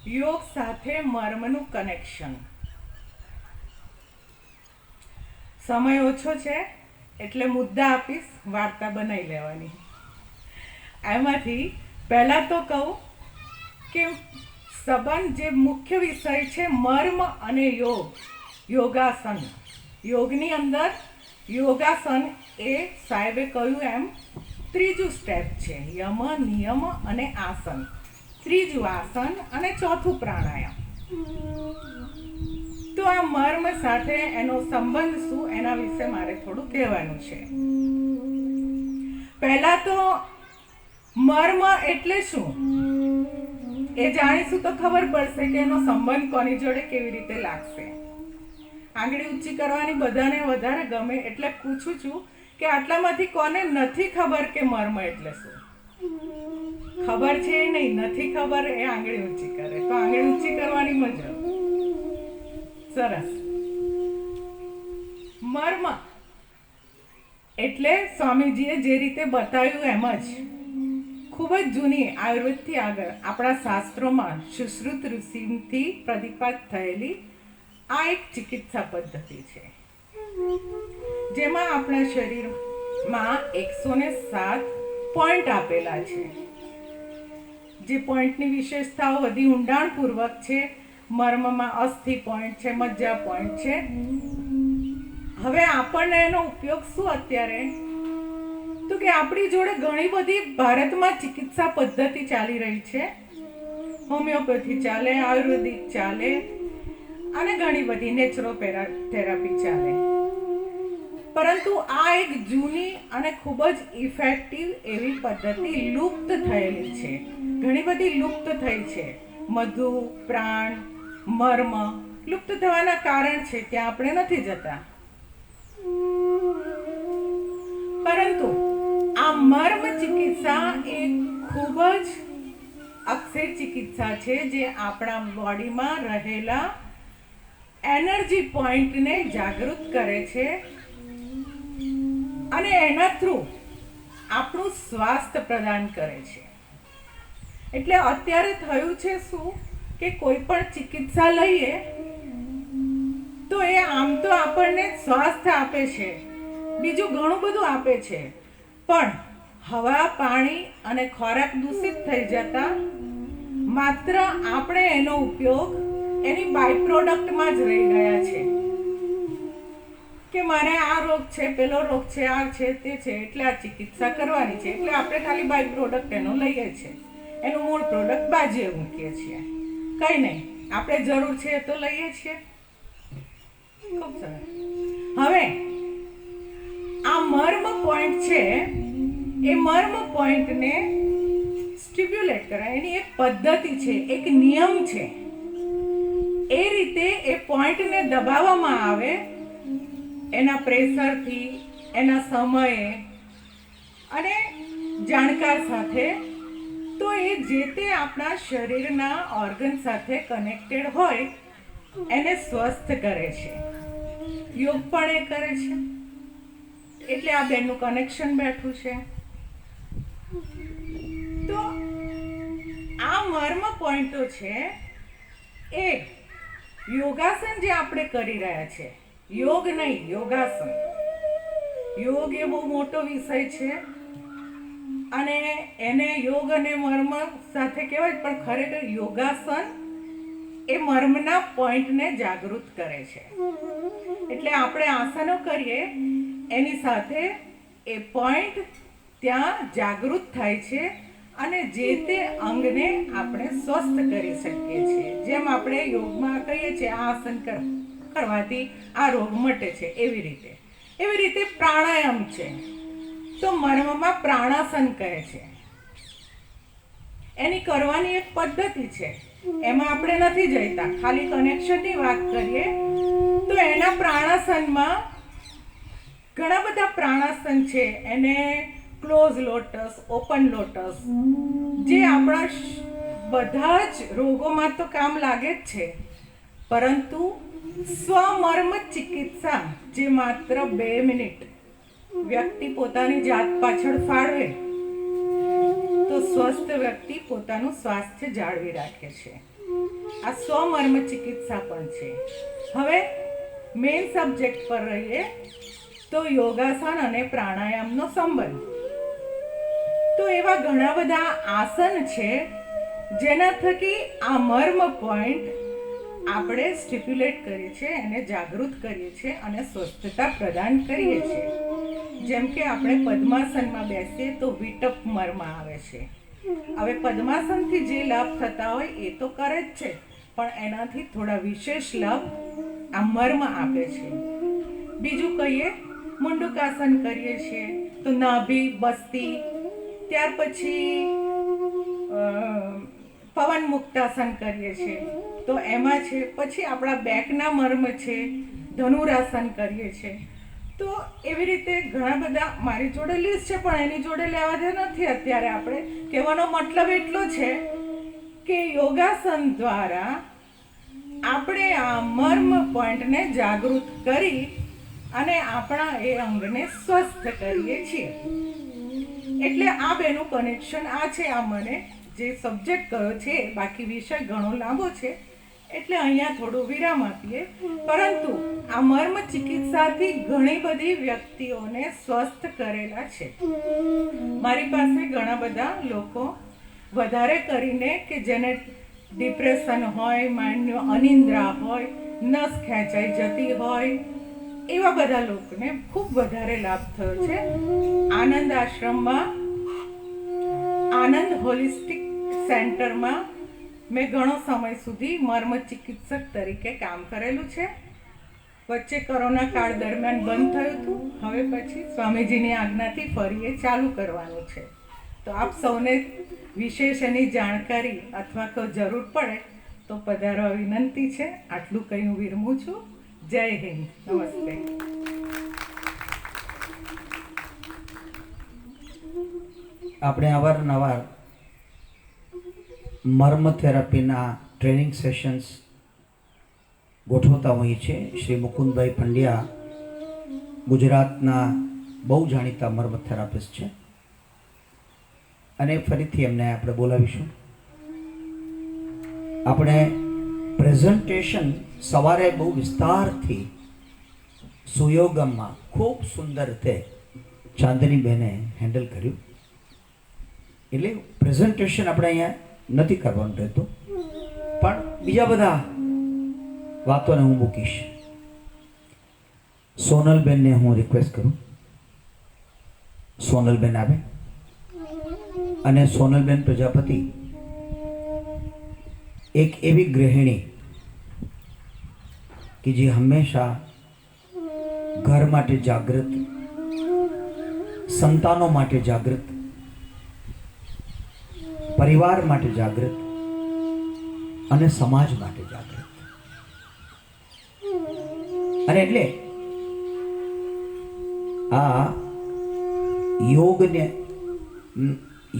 યોગ સાથે મર્મનું કનેક્શન. સમય ઓછો છે એટલે મુદ્દા આપીશ, વાર્તા બનાવી લેવાની. એમાંથી પહેલાં તો કહું કે સંબંધ જે મુખ્ય વિષય છે મર્મ અને યોગ, યોગાસન. યોગની અંદર યોગાસન એ સાહેબે કહ્યું એમ ત્રીજું સ્ટેપ છે. યમ, નિયમ અને આસન. ત્રીજું આસન અને ચોથું પ્રાણાયામ. તો આ મર્મ સાથે એનો સંબંધ શું એના વિશે મારે થોડું કહેવાનું છે. પહેલા તો મર્મ એટલે શું? એ જાણીશું તો ખબર પડશે કે એનો સંબંધ કોની જોડે કેવી રીતે લાગશે. આંગળી ઊંચી કરવાની બધાને વધારે ગમે, એટલે પૂછું છું કે આટલામાંથી કોને નથી ખબર કે મર્મ એટલે શું? ખબર છે એ નહીં, નથી ખબર એ આંગળી ઊંચી કરે. તો આંગળી ઊંચી કરવાની મજા. સરસ. મર્મ એટલે સ્વામીજીએ જે રીતે બતાવ્યું એમ જ ખૂબ જ જૂની આયુર્વેદથી આગળ આપણા શાસ્ત્રોમાં સુશ્રુત ઋષિથી પ્રતિપાદ થયેલી આ એક ચિકિત્સા પદ્ધતિ છે, જેમાં આપણા શરીરમાં 107 પોઈન્ટ આપેલા છે. જે પોઈન્ટની વિશેષતાઓ બધી ઊંડાણપૂર્વક છે. મર્મમાં અસ્થિ પોઈન્ટ છે, મજ્જા પોઈન્ટ છે. હવે આપણને એનો ઉપયોગ શું અત્યારે? તો કે આપણી જોડે ઘણી બધી ભારતમાં ચિકિત્સા પદ્ધતિ ચાલી રહી છે. હોમિયોપેથી ચાલે, આયુર્વેદિક ચાલે અને ઘણી બધી નેચરોથેરાપી ચાલે. પરંતુ આ એક જૂની અને ખૂબ જ ઇફેક્ટિવ એવી પદ્ધતિ લુપ્ત થયેલી છે. ઘણી બધી લુપ્ત થઈ છે. મધુ, પ્રાણ, મર્મ લુપ્ત થવાના કારણ છે ત્યાં આપણે નથી જતા. પરંતુ આ મર્મ ચિકિત્સા એ ખૂબ જ અક્ષય ચિકિત્સા છે, જે આપણા બોડીમાં રહેલા એનર્જી પોઈન્ટને જાગૃત કરે છે અને એના થ્રુ આપણું સ્વાસ્થ્ય પ્રદાન કરે છે. એટલે અત્યારે થયું છે શું કે કોઈ પણ ચિકિત્સા લઈએ તો એ આમ તો આપણને સ્વાસ્થ્ય આપે છે, બીજું ઘણું બધું આપે છે, પણ હવા, પાણી અને ખોરાક દૂષિત થઈ જતા માત્ર આપણે એનો ઉપયોગ એની બાય પ્રોડક્ટમાં જ રહી ગયા છે કે મારે આ રોગ છે, પેલો રોગ છે, આ છે, તે છે, એટલે આ ચિકિત્સા કરવાની છે. એટલે આપણે ખાલી બાય પ્રોડક્ટ એનો લઈએ છીએ, એનું મૂળ પ્રોડક્ટ બાજુએ મૂકીએ છીએ. કંઈ નહીં, આપણે જરૂર છે તો લઈએ છીએ. ખૂબ સરસ. હવે આ મર્મ પોઈન્ટ છે, એ મર્મ પોઈન્ટને સ્ટિમ્યુલેટ કરે એની એક પદ્ધતિ છે, એક નિયમ છે. એ રીતે એ પોઈન્ટને દબાવવામાં આવે એના પ્રેશરથી, એના સમયે અને જાણકાર સાથે, તો એ જે તે આપણા શરીરના ઓર્ગન સાથે કનેક્ટેડ હોય એને સ્વસ્થ કરે છે. યોગ પણ એ કરે છે. એટલે આ બેનનું કનેક્શન બેઠું છે. તો આ મર્મ પોઈન્ટો છે એ યોગાસન જે આપણે કરી રહ્યા છે, યોગ નહીં, યોગાસન. યોગ એ બહુ મોટો વિષય છે અને એને યોગ અને મર્મ સાથે કહેવાય, પણ ખરેખર યોગાસન એ મર્મના પોઈન્ટને જાગૃત કરે છે. એટલે આપણે આસનો કરીએ એની સાથે એ પોઈન્ટ ત્યાં જાગૃત થાય છે અને જે તે અંગને આપણે સ્વસ્થ કરી શકીએ છીએ. જેમ આપણે યોગમાં કહીએ છીએ આ આસન કરવાથી આ રોગ મટે છે, એવી રીતે પ્રાણાયામ છે. તો મર્મમાં પ્રાણાસન કહે છે. એની કરવાની એક પદ્ધતિ છે, એમાં આપણે નથી જઈતા, ખાલી કનેક્શનની વાત કરીએ તો એના પ્રાણાસનમાં ઘણા બધા પ્રાણાસન છે. એને ક્લોઝ લોટસ, ઓપન લોટસ, જે આપણા બધા જ રોગોમાં તો કામ લાગે જ છે, પરંતુ સ્વમર્મ ચિકિત્સા જે માત્ર 2 મિનિટ વ્યક્તિ પોતાની જાત પાછળ ફાળવે તો સ્વસ્થ વ્યક્તિ પોતાનું સ્વાસ્થ્ય જાળવી રાખે છે. આ સ્વમર્મ ચિકિત્સા પણ છે. હવે મેઇન સબ્જેક્ટ પર રહીએ તો યોગાસન અને પ્રાણાયામનો સંબંધ. તો એવા ઘણા બધા આસન છે જેના થકી આ મર્મ પોઈન્ટ આપણે સ્ટિપ્યુલેટ કરીએ છીએ, એને જાગૃત કરીએ છીએ અને સ્વસ્થતા પ્રદાન કરીએ છીએ. જેમ કે આપણે પદ્માસનમાં બેસીએ તો વિટપ મર્મ આવે છે. હવે પદ્માસનથી જે લાભ થતા હોય એ તો કરે જ છે, પણ એનાથી થોડા વિશેષ લાભ આ મર્મ આપે છે. બીજું કહીએ મુંડુકાસન કરીએ છીએ તો નાભી, બસ્તી, ત્યાર પછી પવન મુક્તાસન કરીએ છીએ તો એમાં છે, પછી આપણા બેકના મર્મ છે, ધનુરાસન કરીએ છીએ. તો એવી રીતે ઘણા બધા મારી જોડે લિસ્ટ છે, પણ એની જોડે લેવા દે નથી અત્યારે. આપણે કહેવાનો મતલબ એટલો છે કે યોગાસન દ્વારા આપણે આ મર્મ પોઈન્ટને જાગૃત કરી અને આપણા એ અંગને સ્વસ્થ કરીએ છીએ. એટલે આ બેનું કનેક્શન આ છે. આ મને જે સબ્જેક્ટ કયો છે, બાકી વિષય ઘણો લાંબો છે એટલે અહીંયા થોડું વિરામ આપીએ. પરંતુ આ મર્મ ચિકિત્સાથી ઘણી બધી વ્યક્તિઓને સ્વસ્થ કરેલા છે. મારી પાસે ઘણા બધા લોકો, વધારે કરીને કે જેને ડિપ્રેશન હોય, માઇન્ડનો અનિદ્રા હોય, નસ ખેંચાઈ જતી હોય, એવા બધા લોકોને ખૂબ વધારે લાભ થયો છે. આનંદ આશ્રમમાં, આનંદ હોલિસ્ટિક સેન્ટરમાં મેં ઘણો સમય સુધી મર્મ ચિકિત્સક તરીકે કામ કરેલું છે. વચ્ચે કોરોના કાળ દરમિયાન બંધ થયું હતું. હવે પછી સ્વામીજીની આજ્ઞાથી ફરી એ ચાલુ કરવાનું છે. તો આપ સૌને વિશેષ એની જાણકારી અથવા કોઈ જરૂર પડે તો પધારવા વિનંતી છે. આટલું કહી હું વિરમું છું. જય હિન્દ. નમસ્તે. આપણે અવારનવાર મર્મ થેરાપીના ટ્રેનિંગ સેશન્સ ગોઠવતા હોઈએ છીએ. શ્રી મુકુંદભાઈ પંડ્યા ગુજરાતના બહુ જાણીતા મર્મ થેરાપિસ્ટ છે અને ફરીથી એમને આપણે બોલાવીશું. આપણે પ્રેઝન્ટેશન સવારે બહુ વિસ્તારથી સુયોગમમાં ખૂબ સુંદર રીતે ચાંદનીબેને હેન્ડલ કર્યું. એટલે પ્રેઝન્ટેશન આપણે અહીંયા નથી કરવાનું રહેતું, પણ બીજા બધા વાતોને હું મૂકીશ. સોનલબેનને હું રિક્વેસ્ટ કરું, સોનલબેન આવે. અને સોનલબેન પ્રજાપતિ એક એવી ગૃહિણી કે જે હંમેશા ઘર માટે જાગૃત, સંતાનો માટે જાગૃત, પરિવાર માટે જાગૃત અને સમાજ માટે જાગૃત. અને એટલે આ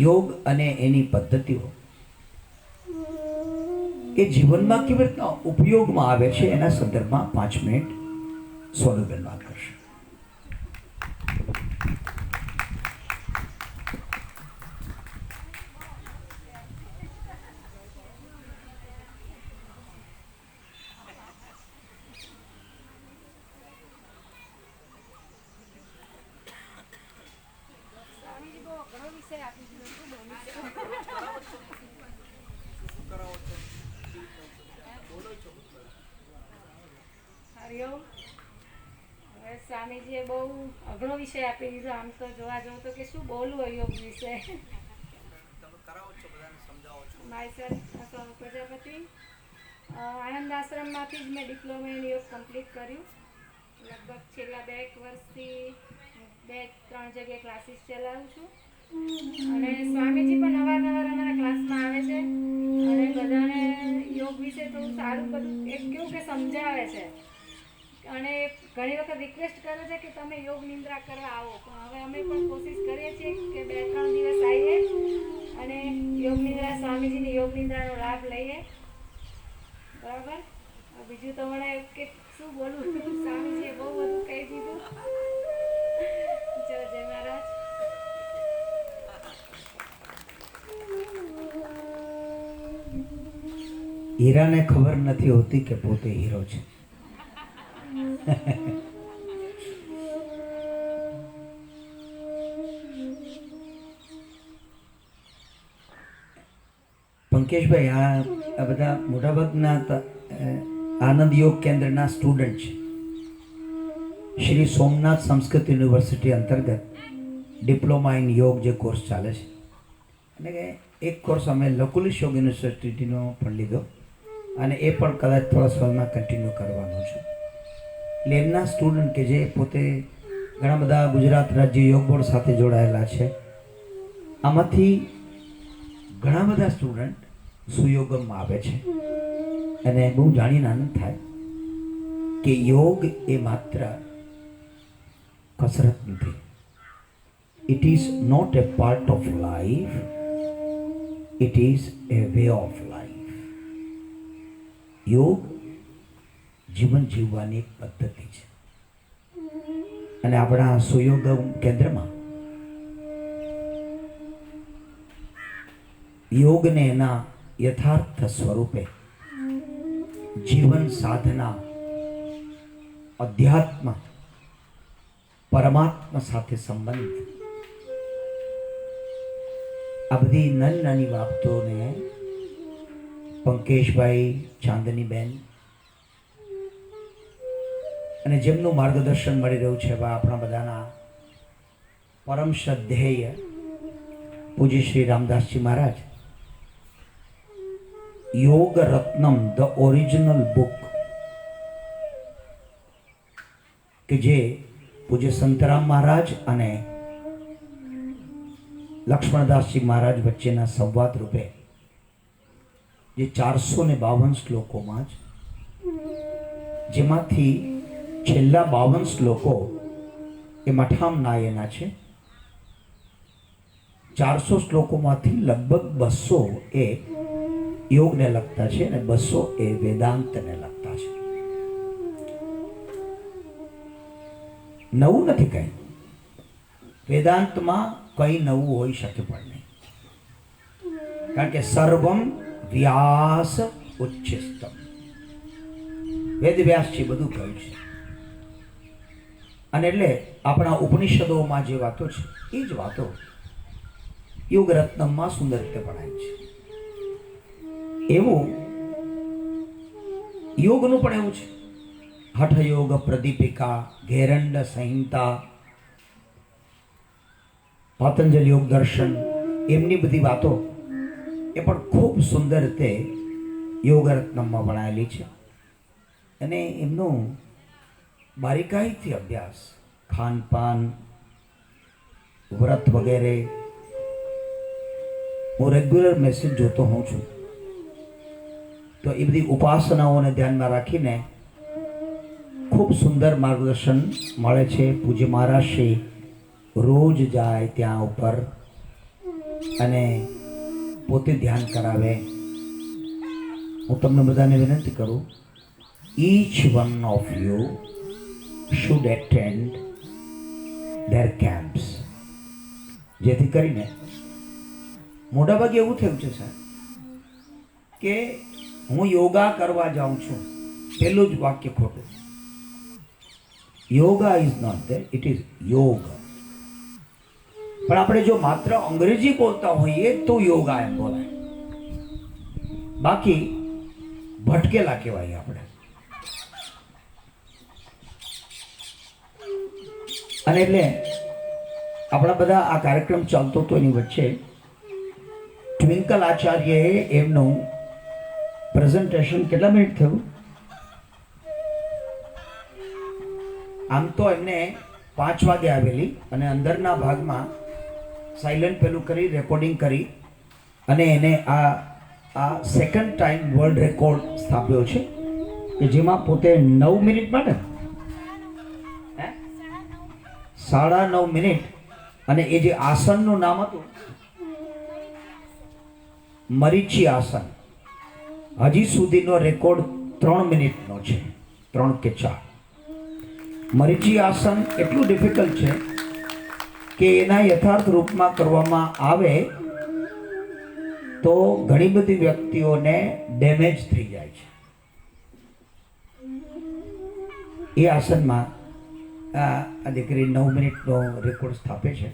યોગ અને એની પદ્ધતિઓ એ જીવનમાં કેવી રીતના ઉપયોગમાં આવે છે એના સંદર્ભમાં 5 મિનિટ સોનલબેન વાત કરશે. હરિઓમ. હવે સ્વામીજીએ બહુ અઘરો વિષય આપી દીધો. આમ તો જોવા જવું તો કે શું બોલવું યોગ વિશે. માય સેલ્ફ પ્રજાપતિ, આનંદ આશ્રમમાંથી જ મેં ડિપ્લોમા ઇન યોગ કમ્પ્લીટ કર્યું. લગભગ છેલ્લા 2 વર્ષથી 2-3 જગ્યાએ ક્લાસીસ ચલાવું છું. અને સ્વામીજી પણ અવારનવાર અમારા ક્લાસમાં આવે છે અને બધાને યોગ વિશે થોડું સારું બધું એક કેવું કે સમજાવે છે. અને ઘણી વખત રિક્વેસ્ટ કરે છે કે તમે યોગ નિંદ્રા કરવા આવો. પણ હવે અમે પણ કોશિશ કરીએ છીએ કે 2-3 દિવસ આવીએ અને યોગ નિંદ્રા, સ્વામીજીની યોગ નિંદ્રાનો લાભ લઈએ. બરાબર. બીજું તો મને કે શું બોલું, સ્વામીજીએ બહુ બધું કહી દીધું. જય જય મહારાજ. હીરાને ખબર નથી હોતી કે પોતે હીરો છે. પંકેશભાઈ, આ બધા મોટાભાગના આનંદ યોગ કેન્દ્રના સ્ટુડન્ટ છે. શ્રી સોમનાથ સંસ્કૃત યુનિવર્સિટી અંતર્ગત ડિપ્લોમા ઇન યોગ જે કોર્સ ચાલે છે, એટલે કે એક કોર્સ અમે લકુલિશ યોગ યુનિવર્સિટીનો પણ લીધો અને એ પણ કદાચ થોડા સમયમાં કન્ટિન્યુ કરવાનો છે. એટલે એમના સ્ટુડન્ટ કે જે પોતે ઘણા બધા ગુજરાત રાજ્ય યોગ બોર્ડ સાથે જોડાયેલા છે, આમાંથી ઘણા બધા સ્ટુડન્ટ સુયોગમમાં આવે છે. અને બહુ જાણીને આનંદ થાય કે યોગ એ માત્ર કસરત નથી. It is not a part of life, it is a way of life. યોગ જીવન જીવવાની એક પદ્ધતિ છે. અને આપણા સુયોગમ કેન્દ્રમાં યોગને એના યથાર્થ સ્વરૂપે જીવન સાધના, અધ્યાત્મ, પરમાત્મા સાથે સંબંધ, આ બધી નાની નાની બાબતોને પંકેશભાઈ, ચાંદનીબેન અને જેમનું માર્ગદર્શન મળી રહ્યું છે એવા આપણા બધાના પરમ શ્રદ્ધેય પૂજ્ય શ્રી રામદાસજી મહારાજ યોગ રત્નમ, ધ ઓરિજિનલ બુક, કે જે પૂજ્ય સંતરામ મહારાજ અને લક્ષ્મણદાસજી મહારાજ વચ્ચેના સંવાદ રૂપે જે 452 શ્લોકોમાં જ, જેમાંથી છેલ્લા 52 શ્લોકો એ મઠામ નાયના છે. 400 શ્લોકોમાંથી લગભગ 200 એ યોગને લગતા છે અને 200 એ વેદાંતને લગતા છે. નવું નથી કંઈ, વેદાંતમાં કંઈ નવું હોઈ શકે પણ નહીં, કારણ કે સર્વમ વ્યાસ ઉચ્છિષ્ટમ, વેદ વ્યાસજી બધું કહ્યું છે. અને એટલે આપણા ઉપનિષદોમાં જે વાતો છે એ જ વાતો યોગ રત્નમમાં સુંદર રીતે ભણાય છે. એવું યોગનું પણ એવું છે. હઠ યોગ પ્રદીપિકા, ઘેરંડ સંહિતા, પતંજલિ યોગ દર્શન, એમની બધી વાતો એ પણ ખૂબ સુંદર રીતે યોગ રત્નમમાં ભણાયેલી છે. અને એમનું બારીકાઈથી અભ્યાસ, ખાનપાન, વ્રત વગેરે, હું રેગ્યુલર મેસેજ જોતો હોઉં છું, તો એ બધી ઉપાસનાઓને ધ્યાનમાં રાખીને ખૂબ સુંદર માર્ગદર્શન મળે છે. પૂજ્ય મહારાજ શ્રી રોજ જાય ત્યાં ઉપર અને પોતે ધ્યાન કરાવે. હું તમને બધાને વિનંતી કરું, each one of you should attend their camps, જેથી કરીને મોટાભાગે એવું થયું છે સાહેબ કે હું યોગા કરવા જાઉં છું, પેલું જ વાક્ય ખોટું. Yoga is not there, it is યોગ. પણ આપણે જો માત્ર અંગ્રેજી બોલતા હોઈએ તો યોગા એમ બોલાય, બાકી ભટકેલા કહેવાય આપણે. અને એટલે આપણા બધા આ કાર્યક્રમ ચાલતો હતો એની વચ્ચે ટ્વિંકલ આચાર્યએ એમનું પ્રેઝન્ટેશન, કેટલા મિનિટ થયું? આમ તો એમને 5 વાગે આવેલી અને અંદરના ભાગમાં સાયલન્ટ પેલું કરી રેકોર્ડિંગ કરી અને એને આ સેકન્ડ ટાઈમ વર્લ્ડ રેકોર્ડ સ્થાપ્યો છે કે જેમાં પોતે 9 મિનિટ માટે 9.5 મિનિટ, અને એ જે આસનનું નામ હતું મરીચી આસન, હજી સુધીનો રેકોર્ડ 3 મિનિટનો છે, 3 કે 4. મરીચી આસન એટલું ડિફિકલ્ટ છે કે એના યથાર્થ રૂપમાં કરવામાં આવે તો ઘણી બધી વ્યક્તિઓને ડેમેજ થઈ જાય છે. એ આસનમાં આ દીકરી 9 મિનિટનો રેકોર્ડ સ્થાપે છે.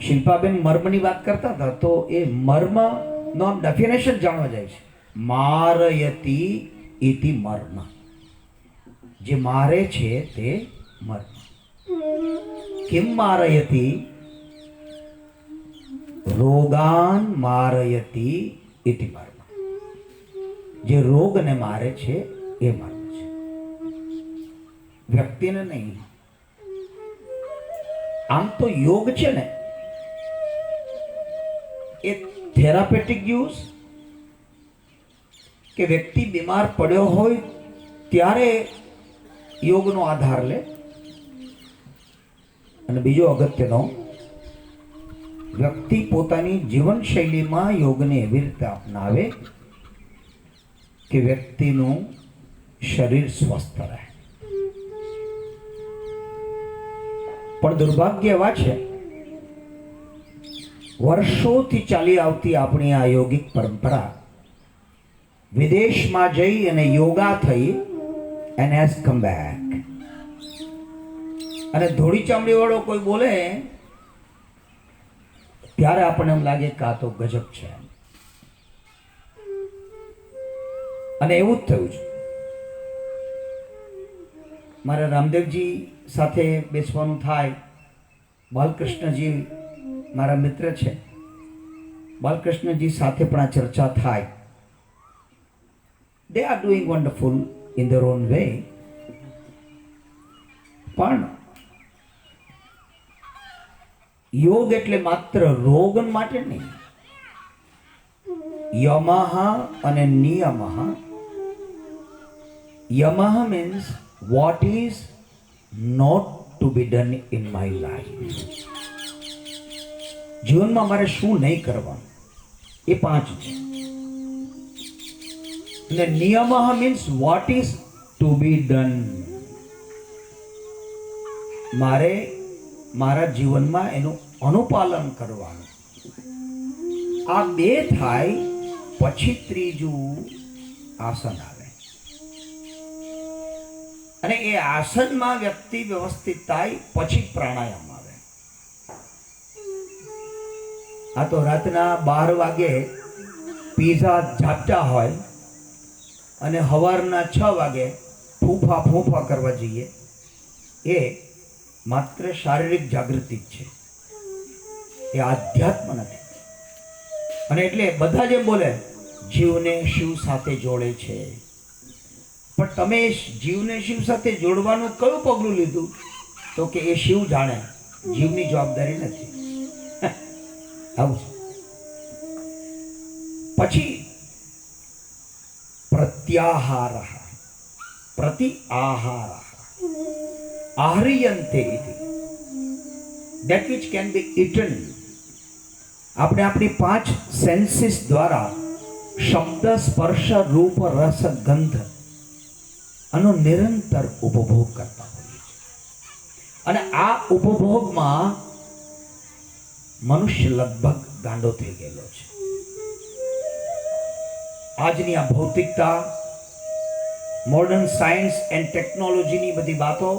શિલ્પાબેન મર્મની વાત કરતા હતા તો એ મર્મનો ડેફિનેશન જાણવા જાય છે. મારયતી ઇતિ મર્મ, જે મારે છે તે મર્મ. કિમ મારયતી? રોગાન મારયતી ઇતિ મર્મ, જે રોગને મારે છે એ મર્મ છે, વ્યક્તિને નહીં. આમ તો યોગ છે ને એ થેરાપેટિક યુઝ કે વ્યક્તિ બીમાર પડ્યો હોય ત્યારે યોગનો આધાર લે, અને બીજો અગત્યનો, વ્યક્તિ પોતાની જીવનશૈલીમાં યોગને એવી રીતે અપનાવે કે વ્યક્તિનું શરીર સ્વસ્થ રહે. પણ દુર્ભાગ્ય એવા છે, વર્ષોથી ચાલી આવતી આપણી આ યોગિક પરંપરા વિદેશમાં જઈ અને યોગા થઈ and has come back. અને ધોળી ચામડી વાળો કોઈ બોલે ત્યારે આપણને એમ લાગે કે આ તો ગજબ છે. અને એવું જ થયું છે. મારા રામદેવજી સાથે બેસવાનું થાય, બાલકૃષ્ણજી મારા મિત્ર છે, બાલકૃષ્ણજી સાથે પણ આ ચર્ચા થાય. They are doing wonderful in their own way. પણ યોગ એટલે માત્ર રોગન માટે નહીં. યમઃ અને નિયમઃ. યમઃ means what is not to be done in my life. જીવનમાં મારે શું નહીં કરવાનું, એ 5 છે. અને નિયમઃ means what is to be done. મારે મારા જીવનમાં એનું અનુપાલન કરવાનું. આ 2 થાય પછી ત્રીજું આસન આવે, અને એ આસનમાં વ્યક્તિ વ્યવસ્થિત થાય પછી પ્રાણાયામ આવે. આ તો રાતના 12 વાગે પીઝા ઝાપટા હોય અને સવારના 6 વાગે ફૂફા કરવા જઈએ, એ માત્ર શારીરિક જાગૃતિ જ છે, એ આધ્યાત્મ નથી. અને એટલે બધા જેમ બોલે જીવને શિવ સાથે જોડે છે, પણ તમે જીવને શિવ સાથે જોડવાનું કયું પગલું લીધું? તો કે એ શિવ જાણે, જીવની જવાબદારી નથી. આવું છે. પછી પ્રત્યાહાર, પ્રતિ આહાર, આહ્રિયન્તે ઇતિ, that which can be eaten. આપણે આપણી 5 સેન્સીસ દ્વારા શબ્દ, સ્પર્શ, રૂપ, રસ, ગંધ આનો નિરંતર ઉપભોગ કરતા હોઈએ છીએ. અને આ ઉપભોગમાં મનુષ્ય લગભગ ગાંડો થઈ ગયેલો છે. આજની આ ભૌતિકતા, મોડર્ન સાયન્સ એન્ડ ટેકનોલોજીની બધી વાતો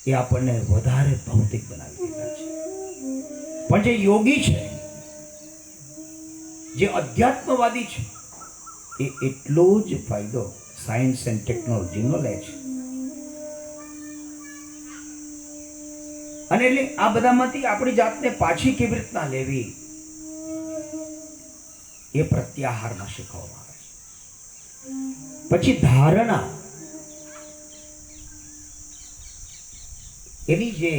એ આપણને વધારે ભૌતિક બનાવી દીધા છે. પણ જે યોગી છે, જે અધ્યાત્મવાદી છે, એ એટલો જ ફાયદો સાયન્સ એન્ડ ટેકનોલોજીનો લે છે. અને એટલે આ બધામાંથી આપણી જાતને પાછી કેવી રીતના લેવી, એ પ્રત્યાહારમાં શીખવવામાં આવે છે. પછી ધારણા, એની જે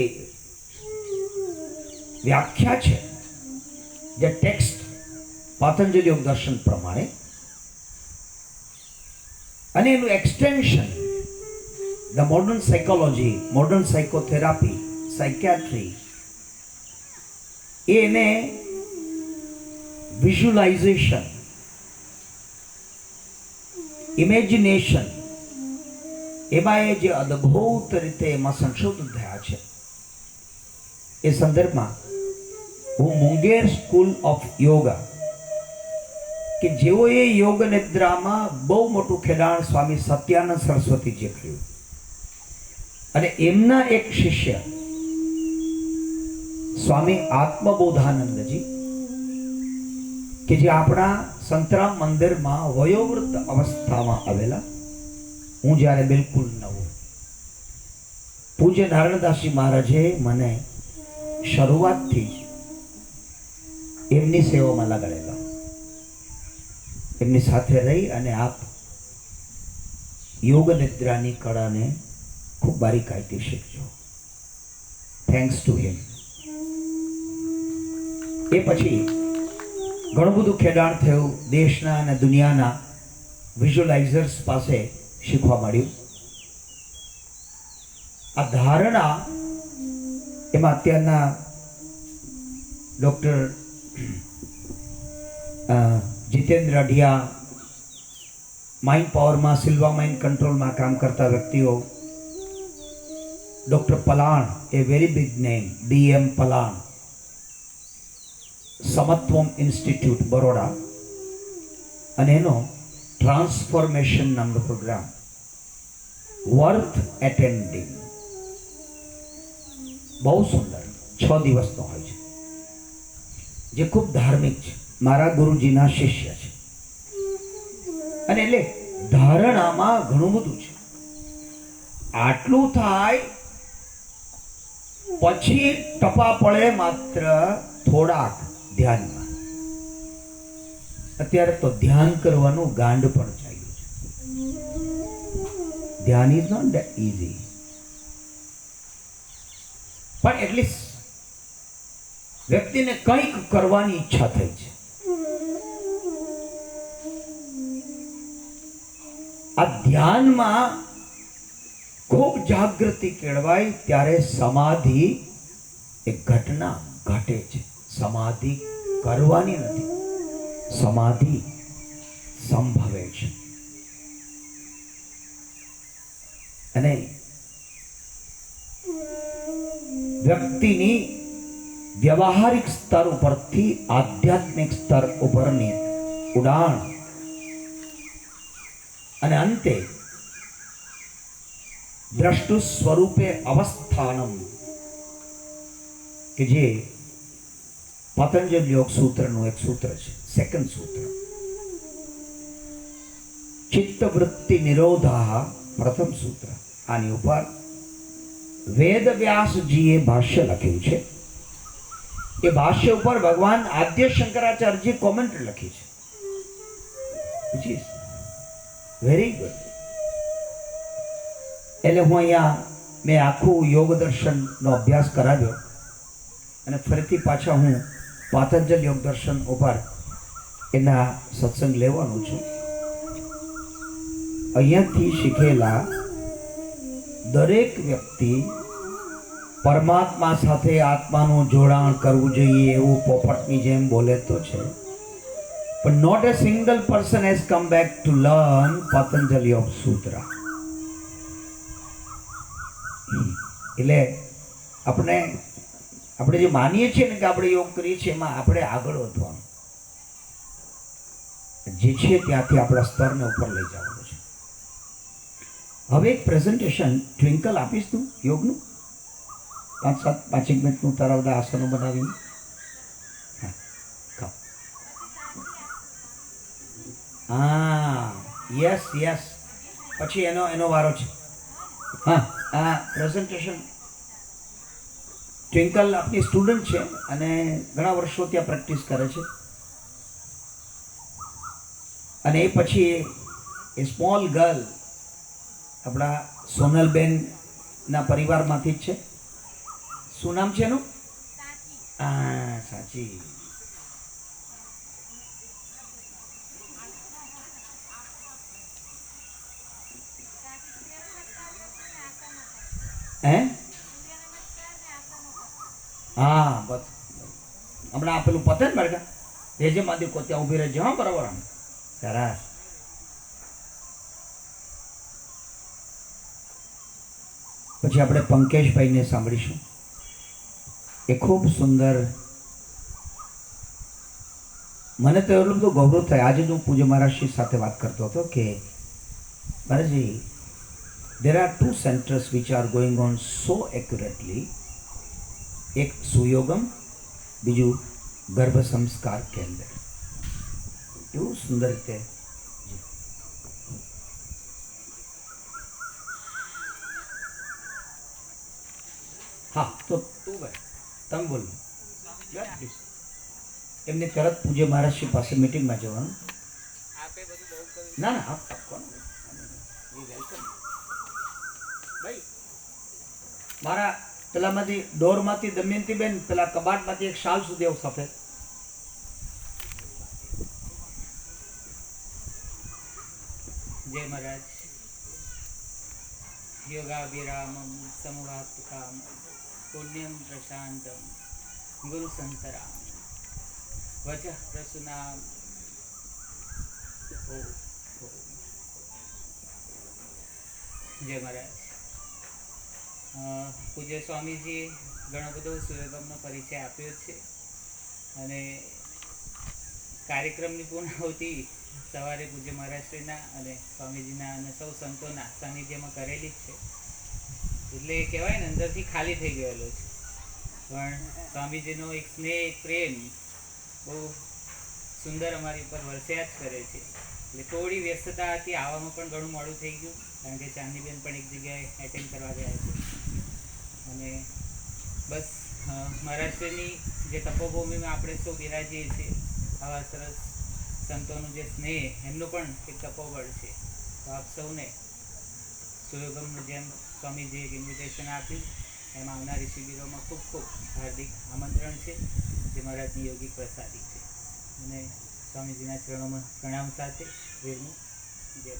વ્યાખ્યા છે, જે ટેક્સ્ટ પાતંજલિ યોગ દર્શન પ્રમાણે, અને એનું extension the modern psychology, modern psychotherapy, psychiatry, એને વિઝ્યુલાઇઝેશન, ઇમેજિનેશન, એમાં એ જે અદ્ભુત રીતે એમાં સંશોધન થયા છે, એ સંદર્ભમાં હું મુંગેર સ્કૂલ ઓફ યોગા, કે જેઓએ યોગ નિદ્રામાં બહુ મોટું ખેડાણ સ્વામી સત્યાનંદ સરસ્વતીજીએ કર્યું, અને એમના એક શિષ્ય સ્વામી આત્મબોધાનંદજી, કે જે આપણા સંતરામ મંદિરમાં વયોવૃદ્ધ અવસ્થામાં આવેલા, હું જ્યારે બિલકુલ નવો, પૂજ્ય નારાયણદાસજી મહારાજે મને શરૂઆતથી એમની સેવામાં લગાડેલા. એમની સાથે રહી અને આપ યોગ નિદ્રાની કળાને ખૂબ બારીકાઈથી શીખજો. Thanks to him. એ પછી ઘણું બધું ખેડાણ થયું, દેશના અને દુનિયાના વિઝ્યુલાઇઝર્સ પાસે શીખવા મળ્યું. આ ધારણા એમાં અત્યારના ડૉક્ટર જીતેન્દ્ર અઢિયા, માઇન્ડ પાવરમાં સિલ્વા માઇન્ડ કંટ્રોલમાં કામ કરતા વ્યક્તિઓ, doctor Palan, a very big name, BM Palan, Samatvam institute Baroda, અને એનો ટ્રાન્સફોર્મેશન નામનો પ્રોગ્રામ વર્થ એટેન્ડિંગ, બહુ સુંદર 6 દિવસનો હોય છે, જે ખૂબ ધાર્મિક છે, મારા ગુરુજીના શિષ્ય છે. અને એટલે ધારણામાં ઘણું બધું છે. આટલું થાય પછી ટપા પડે માત્ર થોડાક ધ્યાનમાં. અત્યારે તો ધ્યાન કરવાનું ગાંડ પણ ચાલ્યું છે. ધ્યાન ઇઝ નોટ ધેટ ઇઝી, પણ એટલીસ્ટ વ્યક્તિને કંઈક કરવાની ઈચ્છા થઈ છે. આ ધ્યાનમાં ખૂબ જાગૃતિ કેળવાય ત્યારે સમાધિ એક ઘટના ઘટે છે. સમાધિ કરવાની નથી, સમાધિ સંભવે છે. અને વ્યક્તિની વ્યવહારિક સ્તર ઉપરથી આધ્યાત્મિક સ્તર ઉપરની ઉડાણ અને અંતે દ્રષ્ટુ સ્વરૂપે અવસ્થાનમ, કે જે પતંજલિ યોગ સૂત્રનું એક સૂત્ર છે, સેકન્ડ સૂત્ર. ચિત્તવૃત્તિ નિરોધા પ્રથમ સૂત્ર. આની ઉપર વેદવ્યાસજીએ ભાષ્ય લખ્યું છે. એ ભાષ્ય ઉપર ભગવાન આદ્ય શંકરાચાર્યજી કોમેન્ટ્રી લખી છે. which is very good. એટલે હું અહીંયા મેં આખું યોગ દર્શનનો અભ્યાસ કરાવ્યો અને ફરીથી પાછા હું પાતંજલ યોગ દર્શન ઉપર એના સત્સંગ લેવાનું છું. અહીંયાથી શીખેલા દરેક વ્યક્તિ પરમાત્મા સાથે આત્માનું જોડાણ કરવું જોઈએ એવું પોપટની જેમ બોલે તો છે, પણ not a single person has come back to learn Patanjali Yoga Sutra. એટલે આપણે જે માનીએ છીએ ને કે આપણે યોગ કરીએ છીએ, એમાં આપણે આગળ વધવાનું, જે છે ત્યાંથી આપણા સ્તરને ઉપર લઈ જવાનું છે. હવે એક પ્રેઝન્ટેશન ટ્વિંકલ આપીશ તું યોગનું, 5 મિનિટનું તારા બધા આસનો બનાવીને. હા, યસ યસ, પછી એનો વારો છે. હા, આ પ્રેઝન્ટેશન ટ્વિંકલ આપની સ્ટુડન્ટ છે અને ઘણા વર્ષો ત્યાં પ્રેક્ટિસ કરે છે. અને એ પછી એ સ્મોલ ગર્લ આપણા સોનલબેનના પરિવારમાંથી જ છે. શું નામ છે એનું? હા, સાચી. હે? હા, બસ હમણાં પેલું પતે ને બળકા રેજે માંથી કો ત્યાં ઊભી રહેજો. હા, બરાબર. સરસ. પછી આપણે પંકેશભાઈને સાંભળીશું. એ ખૂબ સુંદર, મને તો એટલું બધું ગૌરવ થાય. આજે જ હું પૂજ્ય મહારાજશ્રી સાથે વાત કરતો હતો કે મહારાજજી, there are 2 centers which are going on so accurately. એક સુયોગમ, બીજું ગર્ભ સંસ્કાર કેન્દ્ર. એવું સુંદર રીતે. હા, તો તું ભાઈ તમે બોલો. એમને તરત પૂજ્ય મહારાજશ્રી પાસે મીટિંગમાં જવાનું. ના ના, આપ ભાઈ મારા પેલામાંથી ડોરમાંથી દમયંતીબેન પેલા કબાટમાંથી એક શાલ સુધી આવું સફેદ जय महाराज। योगाभिरामं समवाप्तकामं पुण्यं प्रशान्तं गुरुसन्तराम वचः प्रसूनाम ओ जय महाराज। પૂજ્ય સ્વામીજીએ ઘણો બધો સુયોગમનો પરિચય આપ્યો છે અને કાર્યક્રમની પૂર્ણાહુતિ સવારે પૂજ્ય મહારાજશ્રીના અને સ્વામીજીના અને સૌ સંતોના સાનિધ્યમાં કરેલી જ છે, એટલે કહેવાય ને અંદરથી ખાલી થઈ ગયેલો છે. પણ સ્વામીજીનો એક સ્નેહ, એક પ્રેમ બહુ સુંદર અમારી ઉપર વરસ્યા જ કરે છે. એટલે થોડી વ્યસ્તતા હતી, આવવામાં પણ ઘણું મોડું થઈ ગયું, કારણ કે ચાંદીબેન પણ એક જગ્યાએ એટેન્ડ કરવા ગયા છે. અને બસ મહારાષ્ટ્રની જે તપોભૂમિમાં આપણે સૌ બિરાજીએ છીએ, આવા સરસ સંતોનું જે સ્નેહ, એમનું પણ એક તપોબળ છે. તો આપ સૌને સુયોગમનું જેમ સ્વામીજીએ એક ઇન્વિટેશન આપ્યું એમ આવનારી શિબિરોમાં ખૂબ ખૂબ હાર્દિક આમંત્રણ છે, જે મહારાજની યોગિક પ્રસાદી છે. અને સ્વામીજીના ચરણોમાં પ્રણામ સાથે વેરનું જય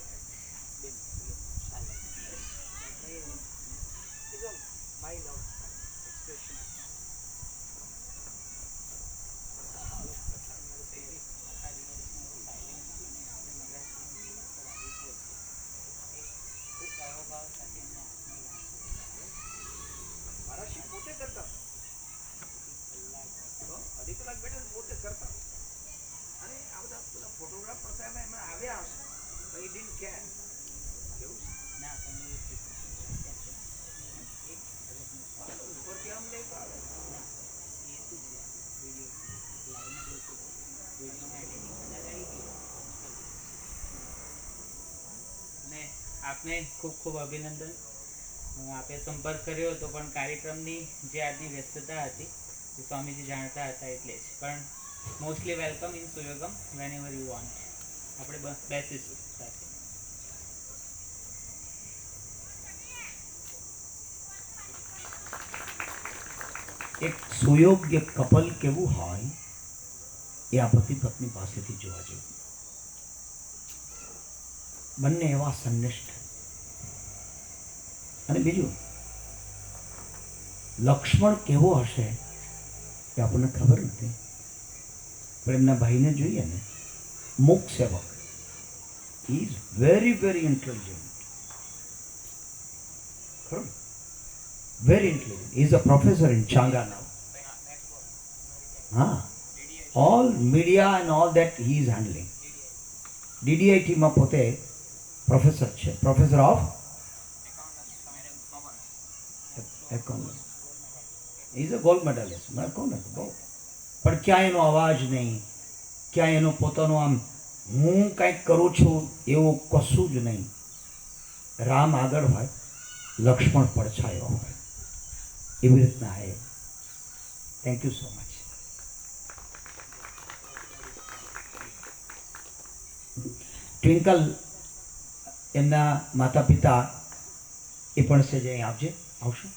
આપને ખૂબ ખૂબ અભિનંદન. આપે સંપર્ક કર્યો હતો, પણ કાર્યક્રમની જે આજની વ્યસ્તતા હતી એ સ્વામીજી જાણતા હતા, એટલે જ. પણ mostly welcome in Suyogam whenever you want. આપણે બેસીશું સાથે. એક સુયોગ્ય કપલ કેવું હોય એ આ પતિ પત્ની પાસેથી જોવા જેવું. બંને એવા સંનિષ્ઠ. અને બીજું, લક્ષ્મણ કેવો હશે એ આપણને ખબર નથી, પણ એમના ભાઈને જોઈએ ને, Mook Sevak, he is very very intelligent. ખરું? Very intelligent. He is a professor in Changa now. હા, all media and all that he is handling. DDIT માં પોતે પ્રોફેસર છે, professor of accountancy. Is a gold medallist. મેં કહું ને બહુ, પણ ક્યાંય એનો અવાજ નહીં, ક્યાંય એનો પોતાનો આમ હું કંઈક કરું છું એવું કશું જ નહીં. રામ આગળ હોય, લક્ષ્મણ પડછાયો હોય, એવી રીતના એ. Thank you so much. Twinkle એમના માતા પિતા એ પણ છે, જે અહીં આવજે, આવશો.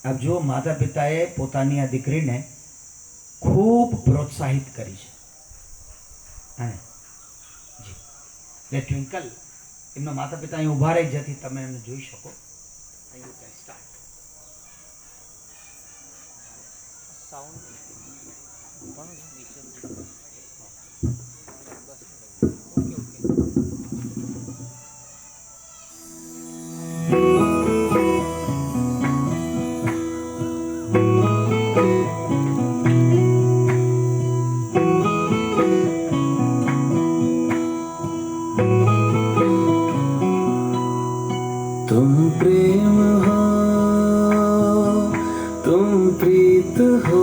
આપ જો, માતા પિતાએ પોતાની આ દીકરીને ખૂબ પ્રોત્સાહિત કરી છે. અને જી, એટલે ટ્વિંકલ એમના માતા પિતા અહીં ઊભા રહી, જેથી તમે એમને જોઈ શકો. तुम प्रेम हो, तुम प्रीत हो,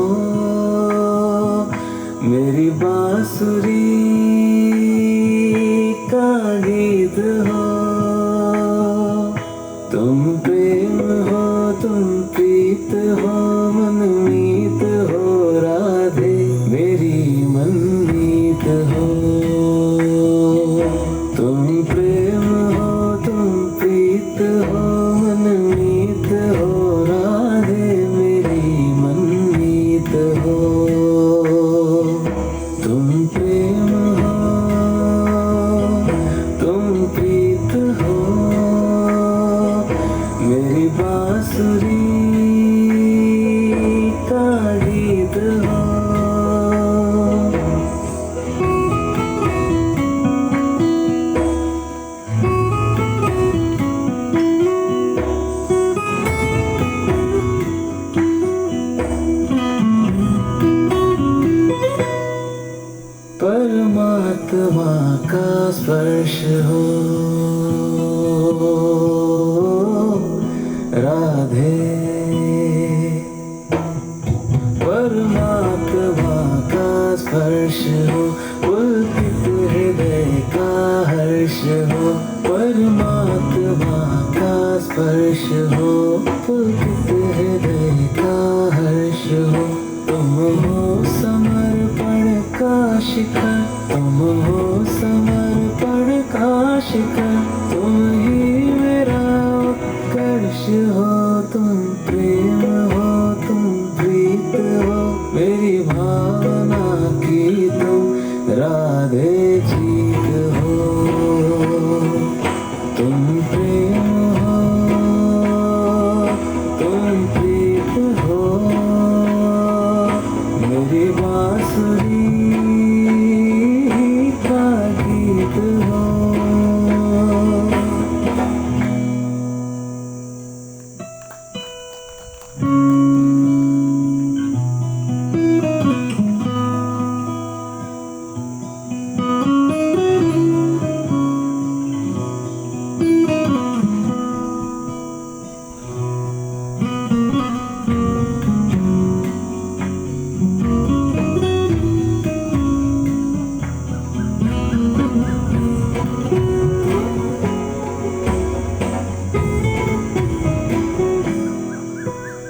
मेरी बांसुरी का गीत हो. तुम प्रेम हो, तुम प्रीत हो, मनमीत हो, राधे मेरी मनमीत हो. तुम प्रेम हो, तुम प्रीत हो, मनमीत हो, राधे मेरी मनमीत हो. तुम प्रेम हो, तुम परमात्मा का स्पर्श हो राधे, परमात्मा का स्पर्श हो, पुलकित हृदय का हर्ष हो, परमात्मा का स्पर्श हो, पुलकित हृदय का हर्ष हो। तुम हो समर्पण का शिखर, तुम हो समर्पण का शिखर, तुम ही मेरा उत्कर्ष हो, तुम प्रेम हो, तुम प्रीत हो, मेरी भावना की तुम राधे जीत हो। तुम प्रेम हो, तुम प्रीत हो, मेरी बांसुरी का गीत हो।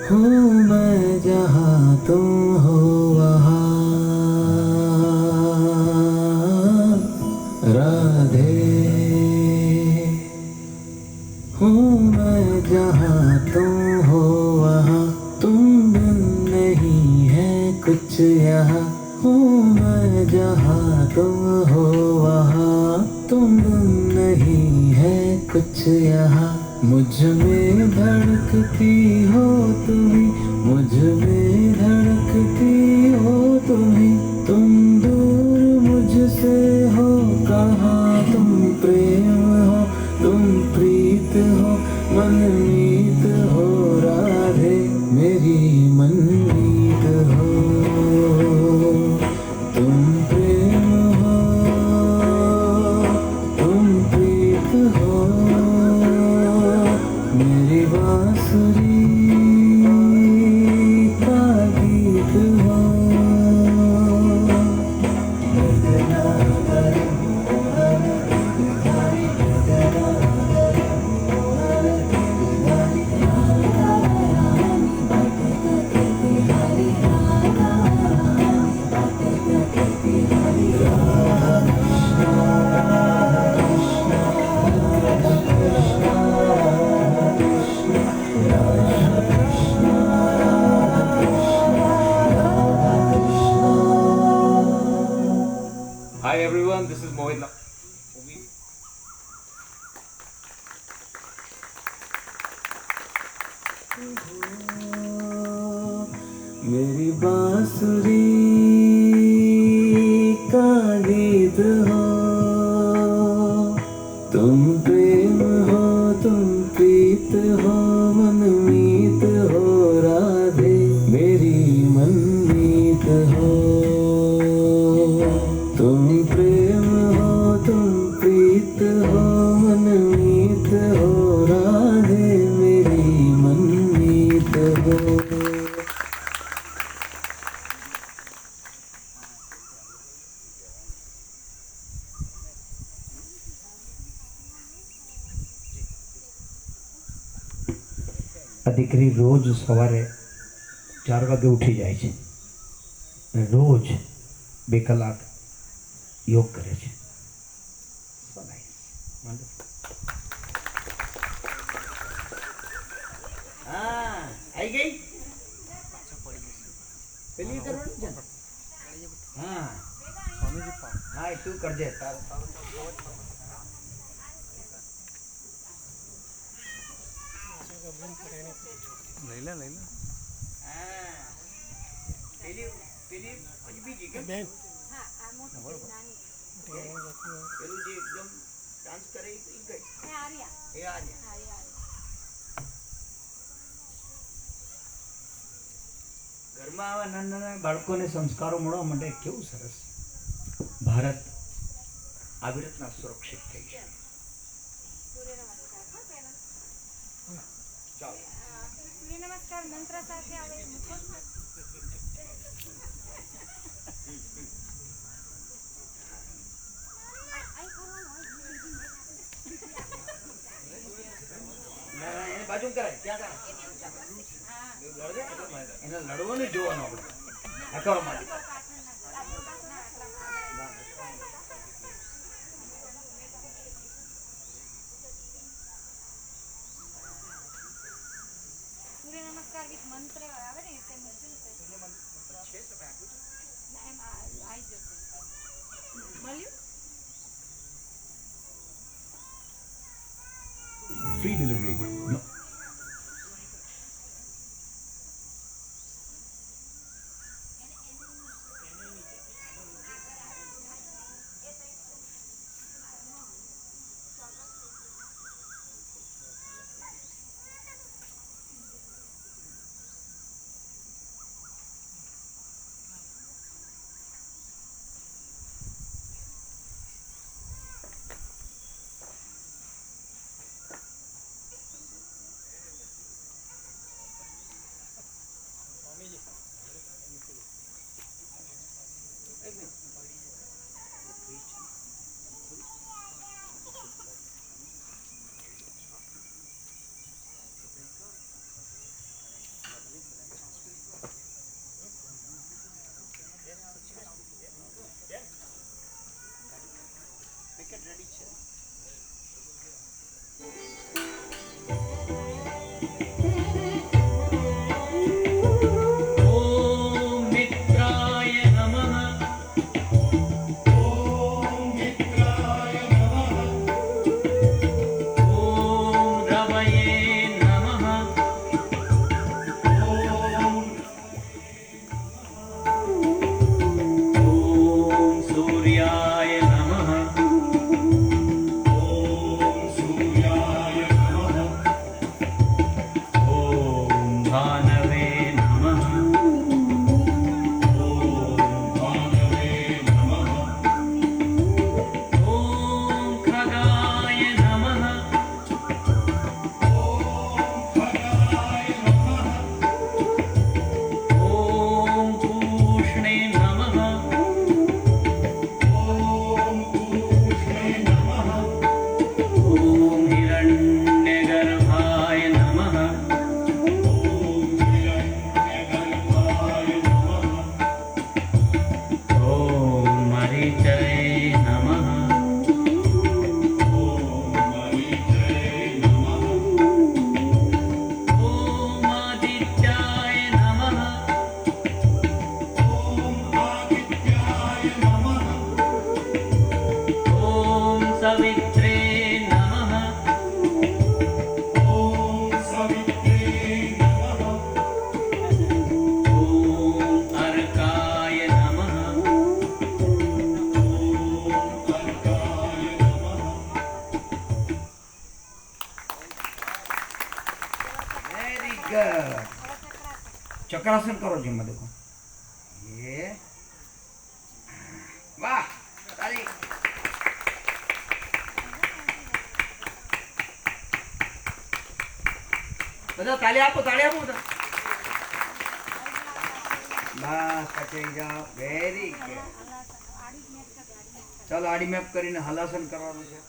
हूँ मैं जहाँ तुम हो वहाँ राधे, हूँ मैं जहाँ तुम हो वहाँ, तुम बिन नहीं है कुछ यहाँ। हूँ मैं जहाँ तुम हो वहाँ, तुम बिन नहीं है कुछ यहाँ। मुझ में धड़कती हो तुम्ही, मुझ में धड़कती हो तुम्ही, तुम दूर मुझसे हो कहाँ। तुम प्रेम हो, तुम प्रीत हो, मनमीत हो राधे, मेरी मनमीत हो। तुम प्रेम हो, तुम प्रीत हो, मेरी बांसुरी का गीत हो। Hi everyone, this is Mohit. मेरी बांसुरी का गीत हो। तुम प्रेम हो, तुम प्रीत हो, मनमीत हो राधे, मेरी मनमीत हो। तुम प्रेम हो, तुम प्रीत हो, मनमीत हो राधे, मेरी मनमीत हो। આ દીકરી રોજ સવારે 4 વાગે ઉઠી જાય છે અને રોજ 2 કલાક યોગ કરે છે. So nice. Wonderful. हाँ, आई गई પેલી કરવાનું છે ને? हाँ हाँ તું કરજે લઈ લે हाँ પેલી પેલી પછી બીજી કે બેન પેલું જે એકદમ ડાન્સ કરે એ ગઈ એ આર્યા ઘરમાં આવા નાના નાના બાળકોને સંસ્કારો મળવા માટે કેવું સરસ ભારત આવી રીતના સુરક્ષિત થઈ જાય. સૂર્ય નમસ્કાર હા પહેલા ચાલો. સૂર્ય નમસ્કાર મંત્ર સાથે આવે મુખોશ એને બાજુ કરાય ક્યાં કરાય એને લડવાનું જોવાનું આપણે આ કરો માટે સૂર્ય નમસ્કાર વિથ મંત્ર આવે ને તે મૂકજો એમ આવી જશે મળ્યું free delivery. No. चक्रासन करो जी मैं देखो ये वाह ताली બધા તાળી આપો બધા બસ પછી જાઓ વેરી ગુડ ચાલો આડી મેપ કરીને હલાસન કરવાનું છે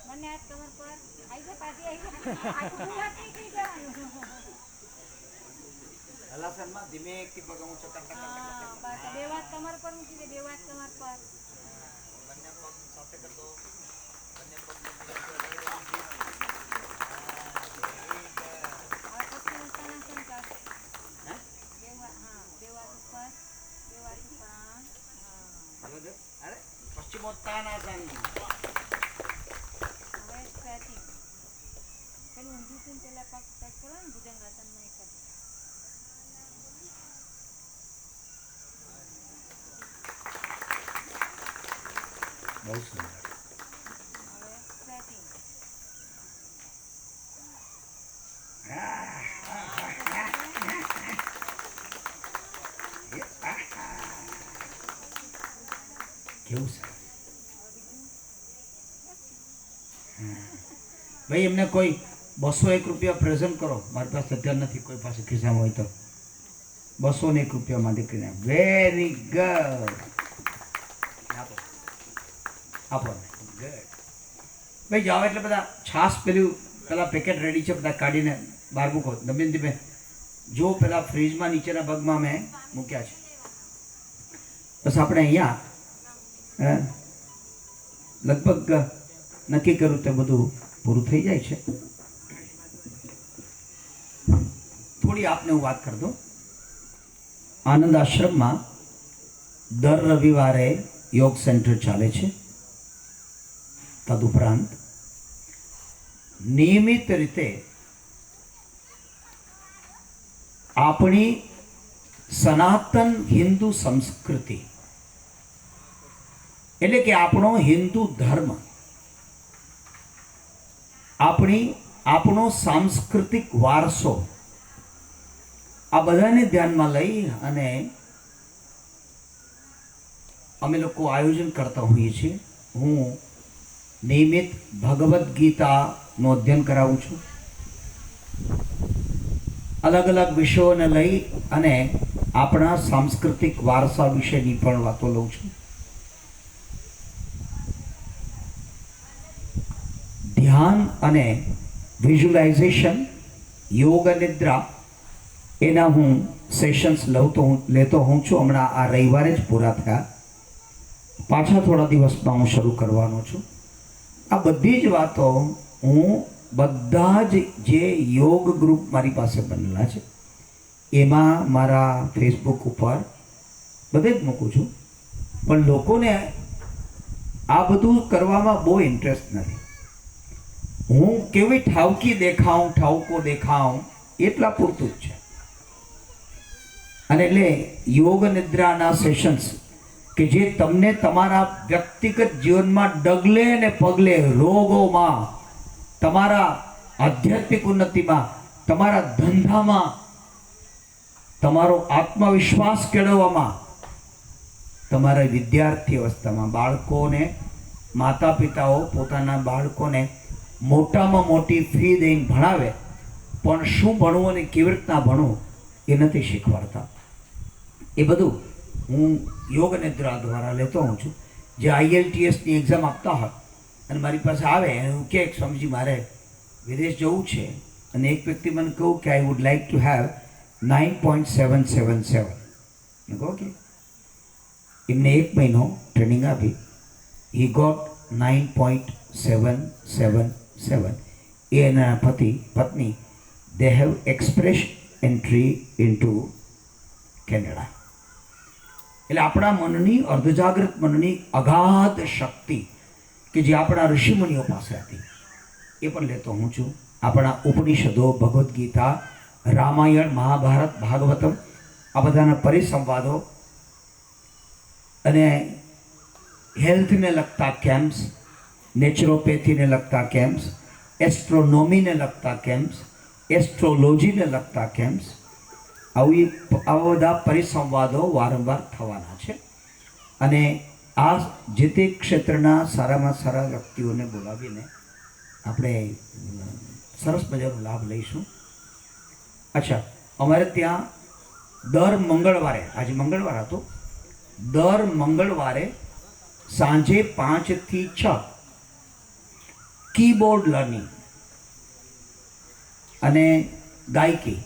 બંને હાથ કમર પર આવી જાય પાછી આવી જાય હલાસનમાં ધીમેથી પગ ઊંચો કરતા બસ બે વાત કમર પર મૂકી દે બે વાત કમર પર બંને પગ સાથે કર દો બંને પગ હવે પછી ઉત્તાનાસન કર બે વાત ઉપર બે વાત ઉપર અરે પશ્ચિમોત્તાનાસન હવે સ્ટ્રેચિંગ પેલું ઊંધું થઈને પેલા પગ સ્ટ્રેચ કરો ને ભુજંગાસનમાં એક કરી બહુ સુંદર. કેવું સરસ. ભાઈ એમને કોઈ 201 રૂપિયા પ્રેઝન્ટ કરો. મારી પાસે અત્યારે નથી કોઈ પાસે ખિસ્સામાં હોય તો 201 રૂપિયામાં દીકરીને. Very good. આપો આપો. ગુડ. ભાઈ જાઓ એટલે બધા છાશ પેલા પેકેટ રેડી છે, બધા કાઢીને બહાર મૂકો. ધીમે જો પેલા ફ્રીજમાં નીચેના ભાગમાં મેં મૂક્યા છે. બસ આપણે અહીંયા લગભગ નક્કી કર્યું તે બધું પૂરું થઈ જાય છે. થોડી આપને હું વાત કરી દઉં. આનંદ આશ્રમમાં દર રવિવારે યોગ સેન્ટર ચાલે છે. તદુપરાંત નિયમિત રીતે આપણી સનાતન હિન્દુ સંસ્કૃતિ એટલે કે આપણો હિન્દુ ધર્મ, આપણો સાંસ્કૃતિક વારસો, આ બધાને ધ્યાનમાં લઈ અને અમે લોકો આયોજન કરતા હોઈએ છીએ. હું નિયમિત ભગવદ્ ગીતાનું અધ્યયન કરાવું છું. અલગ અલગ વિષયોને લઈ અને આપણા સાંસ્કૃતિક વારસા વિશેની પણ વાતો લઉં છું. ધ્યાન અને વિઝ્યુલાઇઝેશન, યોગ નિદ્રા, એના હું સેશન્સ લેતો હું છું. હમણાં આ રવિવારે જ પૂરા થયા. પાછા થોડા દિવસમાં હું શરૂ કરવાનો છું. આ બધી જ વાતો હું બધા જ જે યોગ ગ્રુપ મારી પાસે બનેલા છે એમાં મારા ફેસબુક ઉપર બધે જ મૂકું છું. પણ લોકોને આ બધું કરવામાં બહુ ઇન્ટરેસ્ટ નથી. હું કેવી ઠાવકો દેખાઉં એટલા પૂરતું જ છે. અને એટલે યોગ નિદ્રાના સેશન્સ કે જે તમને તમારા વ્યક્તિગત જીવનમાં ડગલે ને પગલે રોગોમાં, તમારા આધ્યાત્મિક ઉન્નતિમાં, તમારા ધંધામાં, તમારો આત્મવિશ્વાસ કેળવવામાં, તમારા વિદ્યાર્થી અવસ્થામાં બાળકોને, માતા પિતાઓ પોતાના બાળકોને મોટામાં મોટી ફી દઈને ભણાવે પણ શું ભણવું અને કેવી રીતના ભણવું એ નથી શીખવાડતા. એ બધું હું યોગ નિદ્રા દ્વારા લેતો હોઉં છું. જે IELTSની એક્ઝામ આપતા હોય અને મારી પાસે આવે અને હું કે સ્વામીજી મારે વિદેશ જવું છે અને એક વ્યક્તિ મને કહું કે I would like to have 9.777. મેં કહું કે એમને 1 મહિનો ટ્રેનિંગ આપી. He got 9.777. એ એના પત્ની they have express entry into Canada. એટલે આપણા મનની, અર્ધજાગૃત મનની અગાધ શક્તિ કે જે આપણા ઋષિમુનિઓ પાસે હતી એ પણ લેતો હું છું. આપણા ઉપનિષદો, ભગવદ્ ગીતા, રામાયણ, મહાભારત, ભાગવતમ, આ બધાના પરિસંવાદો અને હેલ્થને લગતા કેમ્પ્સ, નેચરોપેથીને લગતા કેમ્પ્સ, એસ્ટ્રોનોમીને લગતા કેમ્પ્સ, એસ્ટ્રોલોજીને લગતા કેમ્પ્સ, આવા બધા પરિસંવાદો વારંવાર થવાના છે. અને આ જે તે ક્ષેત્રના સારામાં સારા વ્યક્તિઓને બોલાવીને આપણે સરસ મજાનો લાભ લઈશું. અચ્છા, અમારે ત્યાં દર મંગળવારે, આજે મંગળવાર હતો, દર મંગળવારે સાંજે 5 થી 6 કીબોર્ડ લર્નિંગ અને ગાયકી,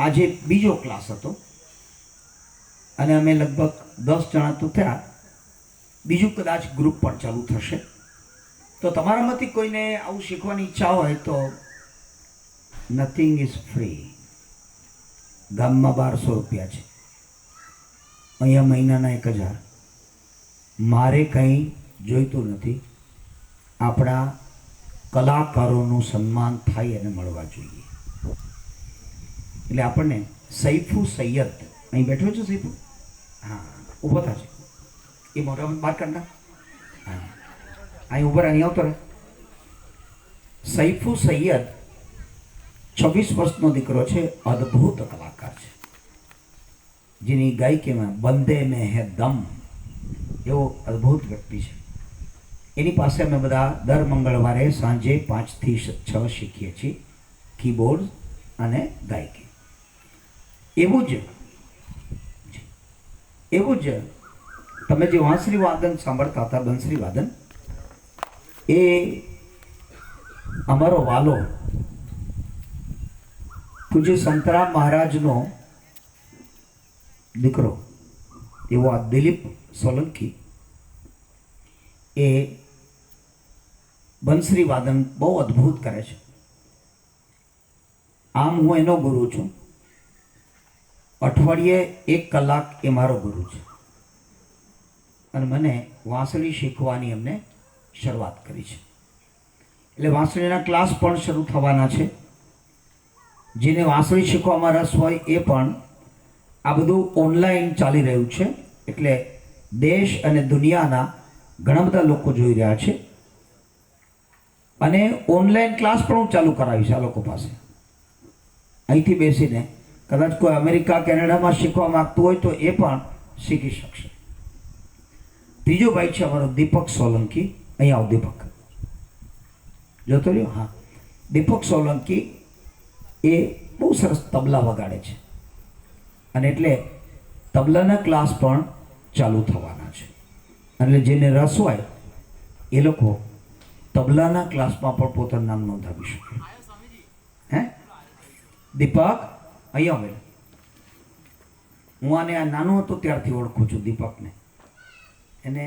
આજે બીજો ક્લાસ હતો અને અમે લગભગ 10 જણા તો થયા. બીજું કદાચ ગ્રુપ પણ ચાલુ થશે. તો તમારામાંથી કોઈને આવું શીખવાની ઈચ્છા હોય તો નથિંગ ઇઝ ફ્રી. ગામમાં 1200 રૂપિયા છે, અહીંયા મહિનાના 1000. મારે કંઈ જોઈતું નથી. આપણા કલાકારોનું સન્માન થાય અને મળવા જોઈએ. એટલે આપણને સૈફુ સૈયદ અહીં બેઠો છે. સૈફુ, હા, ઊભો થશે. એ મોઢામાં બહાર કાઢના. હા, અહીં ઉભા અહીં આવતો રહે. સૈફુ સૈયદ 26 વર્ષનો દીકરો છે, અદ્ભુત કલાકાર છે, જેની ગાયકીમાં બંદે મેં હે દમ એવો અદ્ભુત વ્યક્તિ છે. એની પાસે અમે બધા દર મંગળવારે સાંજે 5 થી 6 શીખીએ છીએ કીબોર્ડ અને ગાયકી. એવું જ તમે જે વાંસળી વાદન સાંભળતા હતા, બંસરી વાદન, એ અમારો વાલો પૂજ્ય સંતરામ મહારાજનો દીકરો એવો આ દિલીપ સોલંકી એ બંસરી વાદન બહુ અદ્ભુત કરે છે. આમ હું એનો ગુરુ છું. અઠવાડિયે 1 કલાક એ મારો ગુરુ છે અને મને વાંસળી શીખવાની અમને શરૂઆત કરી છે. એટલે વાંસળીના ક્લાસ પણ શરૂ થવાના છે. જેને વાંસળી શીખવામાં રસ હોય એ પણ, આ બધું ઓનલાઈન ચાલી રહ્યું છે, એટલે દેશ અને દુનિયાના ઘણા બધા લોકો જોઈ રહ્યા છે. અને ઓનલાઈન ક્લાસ પણ હું ચાલુ કરાવીશ આ લોકો પાસે. અહીંથી બેસીને કદાચ કોઈ અમેરિકા કેનેડામાં શીખવા માંગતું હોય તો એ પણ શીખી શકશે. ત્રીજો ભાઈ છે અમારો દીપક સોલંકી. અહીંયા આવો દીપક, જોતો રહ્યો. હા, દીપક સોલંકી એ બહુ સરસ તબલા વગાડે છે અને એટલે તબલાના ક્લાસ પણ ચાલુ થવાના છે. એટલે જેને રસ હોય એ લોકો તબલાના ક્લાસમાં પણ પોતાનું નામ નોંધાવી શકે. હે દીપક, અહીંયા આવે. હું આને આ નાનો હતો ત્યારથી ઓળખું છું દીપકને. એને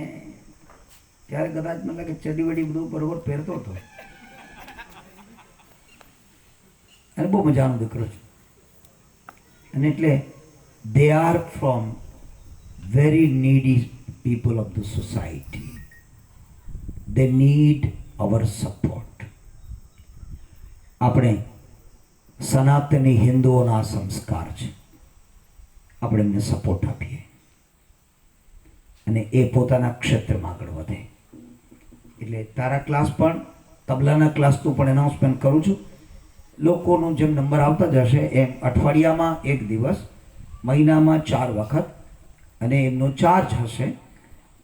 ત્યારે કદાચ મને લાગે ચડી વડી બધું બરોબર પહેરતો હતો અને બહુ મજાનો દીકરો છે. અને એટલે they are from very needy people of the society. They need our support. આપણે સનાતની હિન્દુઓના સંસ્કાર છે, આપણે એમને સપોર્ટ આપીએ અને એ પોતાના ક્ષેત્રમાં આગળ વધે. એટલે તારા ક્લાસ પણ, તબલાના ક્લાસનું પણ એનાઉન્સમેન્ટ કરું છું. લોકોનો જેમ નંબર આવતા જશે એમ અઠવાડિયામાં 1 દિવસ, મહિનામાં 4 વખત, અને એમનો ચાર્જ હશે.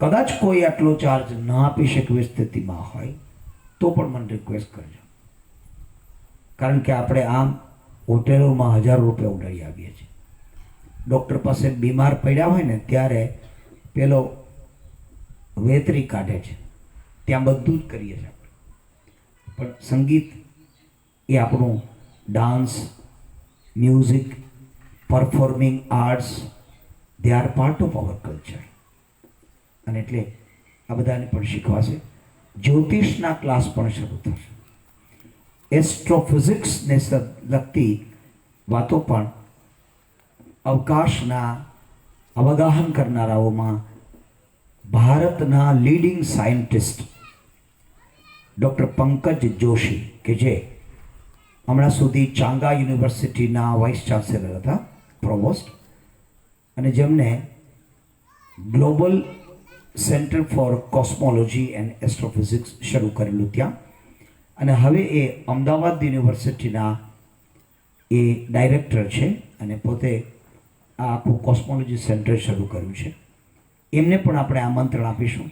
કદાચ કોઈ આટલો ચાર્જ ન આપી શકવી સ્થિતિમાં હોય તો પણ મને રિક્વેસ્ટ કરજો. કારણ કે આપણે આમ હોટેલોમાં 1000 રૂપિયા ઉડાડી આવીએ છીએ. ડૉક્ટર પાસે બીમાર પડ્યા હોય ને ત્યારે પેલો વેતરી કાઢે છે, ત્યાં બધું જ કરીએ છીએ આપણે. પણ સંગીત એ આપણું dance, music, performing arts, they are part of our culture. અને એટલે આ બધાને પણ શીખવાશે. જ્યોતિષના ક્લાસ પણ શરૂ થશે. એસ્ટ્રોફિઝિક્સને લગતી વાતો પણ અવકાશના અવગાહન કરનારાઓમાં ભારતના leading scientist doctor Pankaj Joshi, કે જે હમણાં સુધી ચાંગા યુનિવર્સિટીના વાઇસ ચાન્સેલર હતા, પ્રોવોસ્ટ, અને જેમને global centre for cosmology and astrophysics શરૂ કરેલું ત્યાં, અને હવે એ અમદાવાદ યુનિવર્સિટીના એ ડાયરેક્ટર છે અને પોતે આ આખું કોસ્મોલોજી સેન્ટર શરૂ કર્યું છે. એમને પણ આપણે આમંત્રણ આપીશું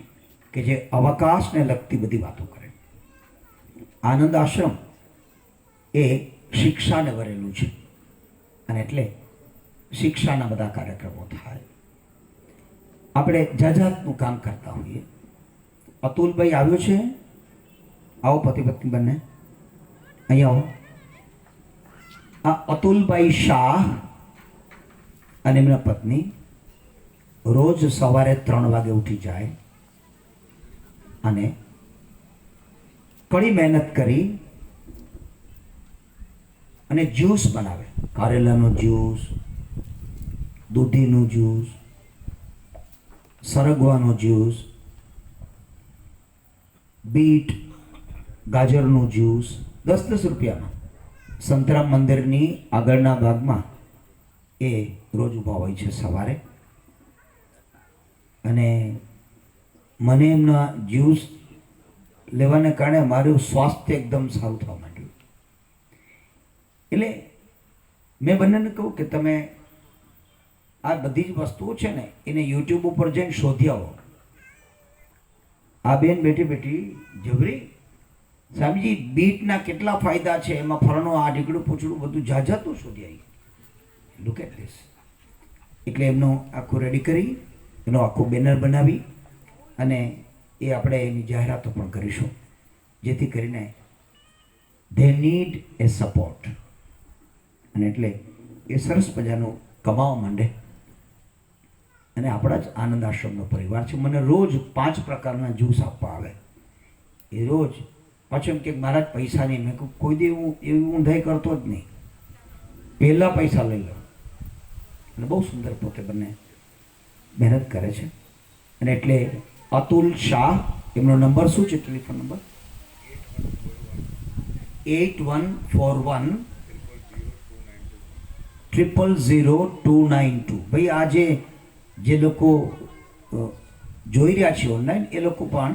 કે જે અવકાશને લગતી બધી વાતો કરે. આનંદ આશ્રમ એ શિક્ષાને વરેલું છે અને એટલે શિક્ષાના બધા કાર્યક્રમો થાય. આપણે જાતનું કામ કરતા હોઈએ. અતુલભાઈ આવ્યો છે, આવો પતિ પત્ની બંને અહીંયા આવો. આ અતુલભાઈ શાહ અને એમના પત્ની રોજ સવારે 3 વાગે ઉઠી જાય અને કડી મહેનત કરી અને જ્યુસ બનાવે. કારેલાનું જ્યુસ, દૂધીનું જ્યુસ, સરગવાનું જ્યુસ, બીટ ગાજરનું જ્યુસ 10-10 રૂપિયામાં સંતરામ મંદિરની આગળના ભાગમાં એ રોજ ઊભા હોય છે સવારે. અને મને એમના જ્યુસ લેવાને કારણે મારું સ્વાસ્થ્ય એકદમ સારું થવા માંડ્યું. એટલે મેં બંનેને કહું કે તમે આ બધી જ વસ્તુઓ છે ને એને યુટ્યુબ ઉપર જઈને શોધી આવો. આ બેન બેઠી બેઠી જબરી સ્વામીજી બીટના કેટલા ફાયદા છે, એમાં ફળનો આ ઢીકડું પૂછડું બધું જાજાતું શોધી આવી. Look at this. એટલે એમનો આખું રેડી કરી એનો આખું બેનર બનાવી અને એ આપણે એની જાહેરાતો પણ કરીશું, જેથી કરીને ધે નીડ એ સપોર્ટ. અને એટલે એ સરસ મજાનું કમાવા માંડે. અને આપણા જ આનંદ આશ્રમનો પરિવાર છે. મને રોજ 5 પ્રકારના જ્યુસ આપવા આવે. એ રોજ પાછું એમ કે મારા જ પૈસા નહીં. મેં કહું કોઈ દી હું એવી ઊંધાઈ કરતો જ નહીં, પહેલાં પૈસા લઈ લો. અને બહુ સુંદર પોતે બંને મહેનત કરે છે. અને એટલે અતુલ શાહ, એમનો નંબર શું છે? Telephone number 8141 000292. ભાઈ આજે જે લોકો જોઈ રહ્યા છે ઓનલાઈન, એ લોકો પણ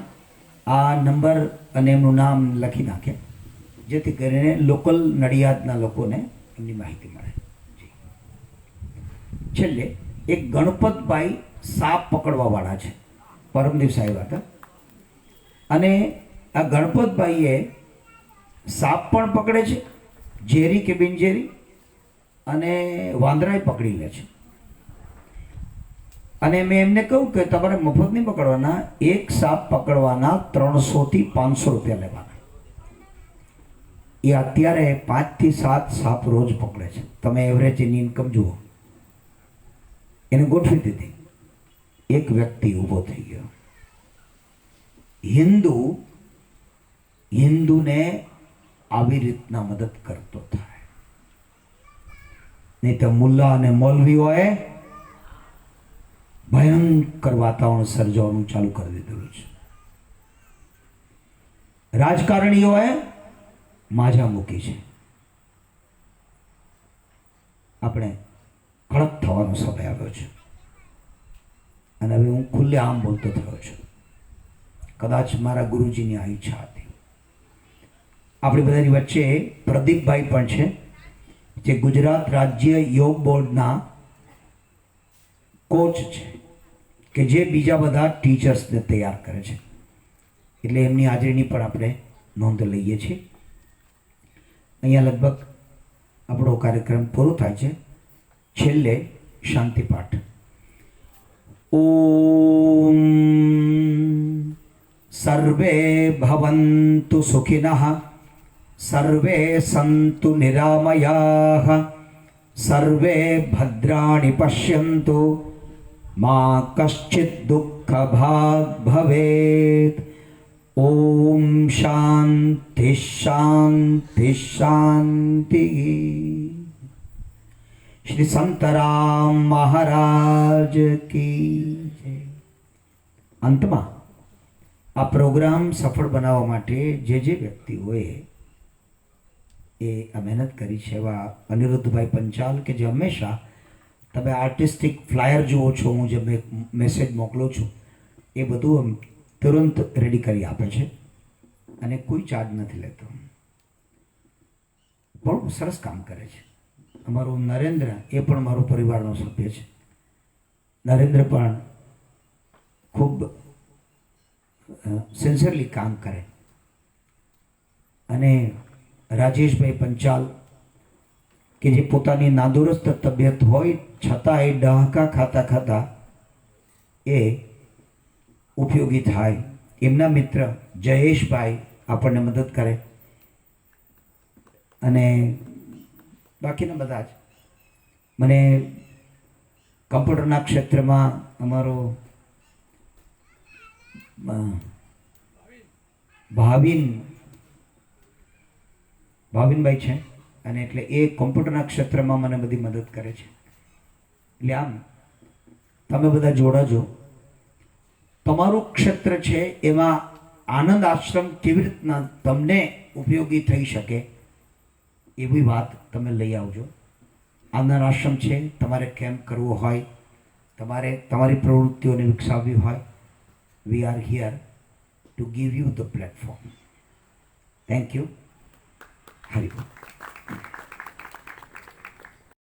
આ નંબર અને એમનું નામ લખી નાખે, જેથી કરીને લોકલ નડિયાદના લોકોને એમની માહિતી મળે. છેલ્લે એક ગણપતભાઈ સાપ પકડવાવાળા છે, પરમ દિવસે આવ્યા હતા. અને આ ગણપતભાઈએ સાપ પણ પકડે છે, ઝેરી કે બિનઝેરી, અને વાંદરાય પકડી લે છે. અને મેં એમને કહ્યું કે તમારે મફત નહીં પકડવાના, એક સાપ પકડવાના 300 થી 500 રૂપિયા લેવાના. એ અત્યારે 5 થી 7 સાપ રોજ પકડે છે. તમે એવરેજ એની ઇન્કમ જુઓ. એને ગોઠવી દીધી. એક વ્યક્તિ ઊભો થઈ ગયો. હિન્દુને આવી રીતના મદદ કરતો થાય, નહીં તો મુલ્લા અને મૌલવીઓએ ભયંકર વાતાવરણ સર્જવાનું ચાલુ કરી દીધેલું છે. રાજકારણીઓએ માજા મૂકી છે. આપણે કડક થવાનો સમય આવ્યો છે. અને હવે હું ખુલ્લે આમ બોલતો થયો છું. કદાચ મારા ગુરુજીની આ ઈચ્છા હતી. આપણી બધાની વચ્ચે પ્રદીપભાઈ પણ છે, જે ગુજરાત રાજ્ય યોગ બોર્ડના કોચ છે, કે જે બીજા બધા ટીચર્સને તૈયાર કરે છે. એટલે એમની હાજરીની પણ આપણે નોંધ લઈએ છીએ. અહીંયા લગભગ આપણો કાર્યક્રમ પૂરો થાય છે. છેલ્લે શાંતિ પાઠ. ઓમ સર્વે ભવન્તુ સુખિનઃ, સર્વે સંતુ નિરામયાઃ, સર્વે ભદ્રાણિ પશ્યન્તુ, મા કશ્ચિત દુઃખ ભાગ ભવેત. ઓમ શાંતિ શાંતિ શાંતિ. શ્રી સંતરામ મહારાજ કી જય. અંતમાં આ પ્રોગ્રામ સફળ બનાવવા માટે જે વ્યક્તિઓએ એ આ મહેનત કરી છે, એવા અનિરુદ્ધભાઈ પંચાલ, કે જે હંમેશા તમે આર્ટિસ્ટિક ફ્લાયર જુઓ છો, હું જે મેસેજ મોકલું છું એ બધું તુરંત રેડી કરી આપે છે અને કોઈ ચાર્જ નથી લેતો. બહુ સરસ કામ કરે છે. અમારું નરેન્દ્ર, એ પણ મારો પરિવારનો સભ્ય છે. નરેન્દ્ર પણ ખૂબ સિન્સિયરલી કામ કરે. અને રાજેશભાઈ પંચાલ, કે જે પોતાની નાદુરસ્ત તબિયત હોય છતાં એ ડહાકા ખાતા ખાતા એ ઉપયોગી થાય. એમના મિત્ર જયેશભાઈ આપણને મદદ કરે. અને બાકીના બધા જ મને કમ્પ્યુટરના ક્ષેત્રમાં અમારો ભાવિનભાઈ છે, અને એટલે એ કોમ્પ્યુટરના ક્ષેત્રમાં મને બધી મદદ કરે છે. એટલે આમ તમે બધા જોડાજો. તમારું ક્ષેત્ર છે એમાં આનંદ આશ્રમ કેવી રીતના તમને ઉપયોગી થઈ શકે એવી વાત તમે લઈ આવજો. આનંદ આશ્રમ છે, તમારે કેમ્પ કરવો હોય, તમારે તમારી પ્રવૃત્તિઓને વિકસાવવી હોય, we are here to give you the platform. Thank you. Hari Bol.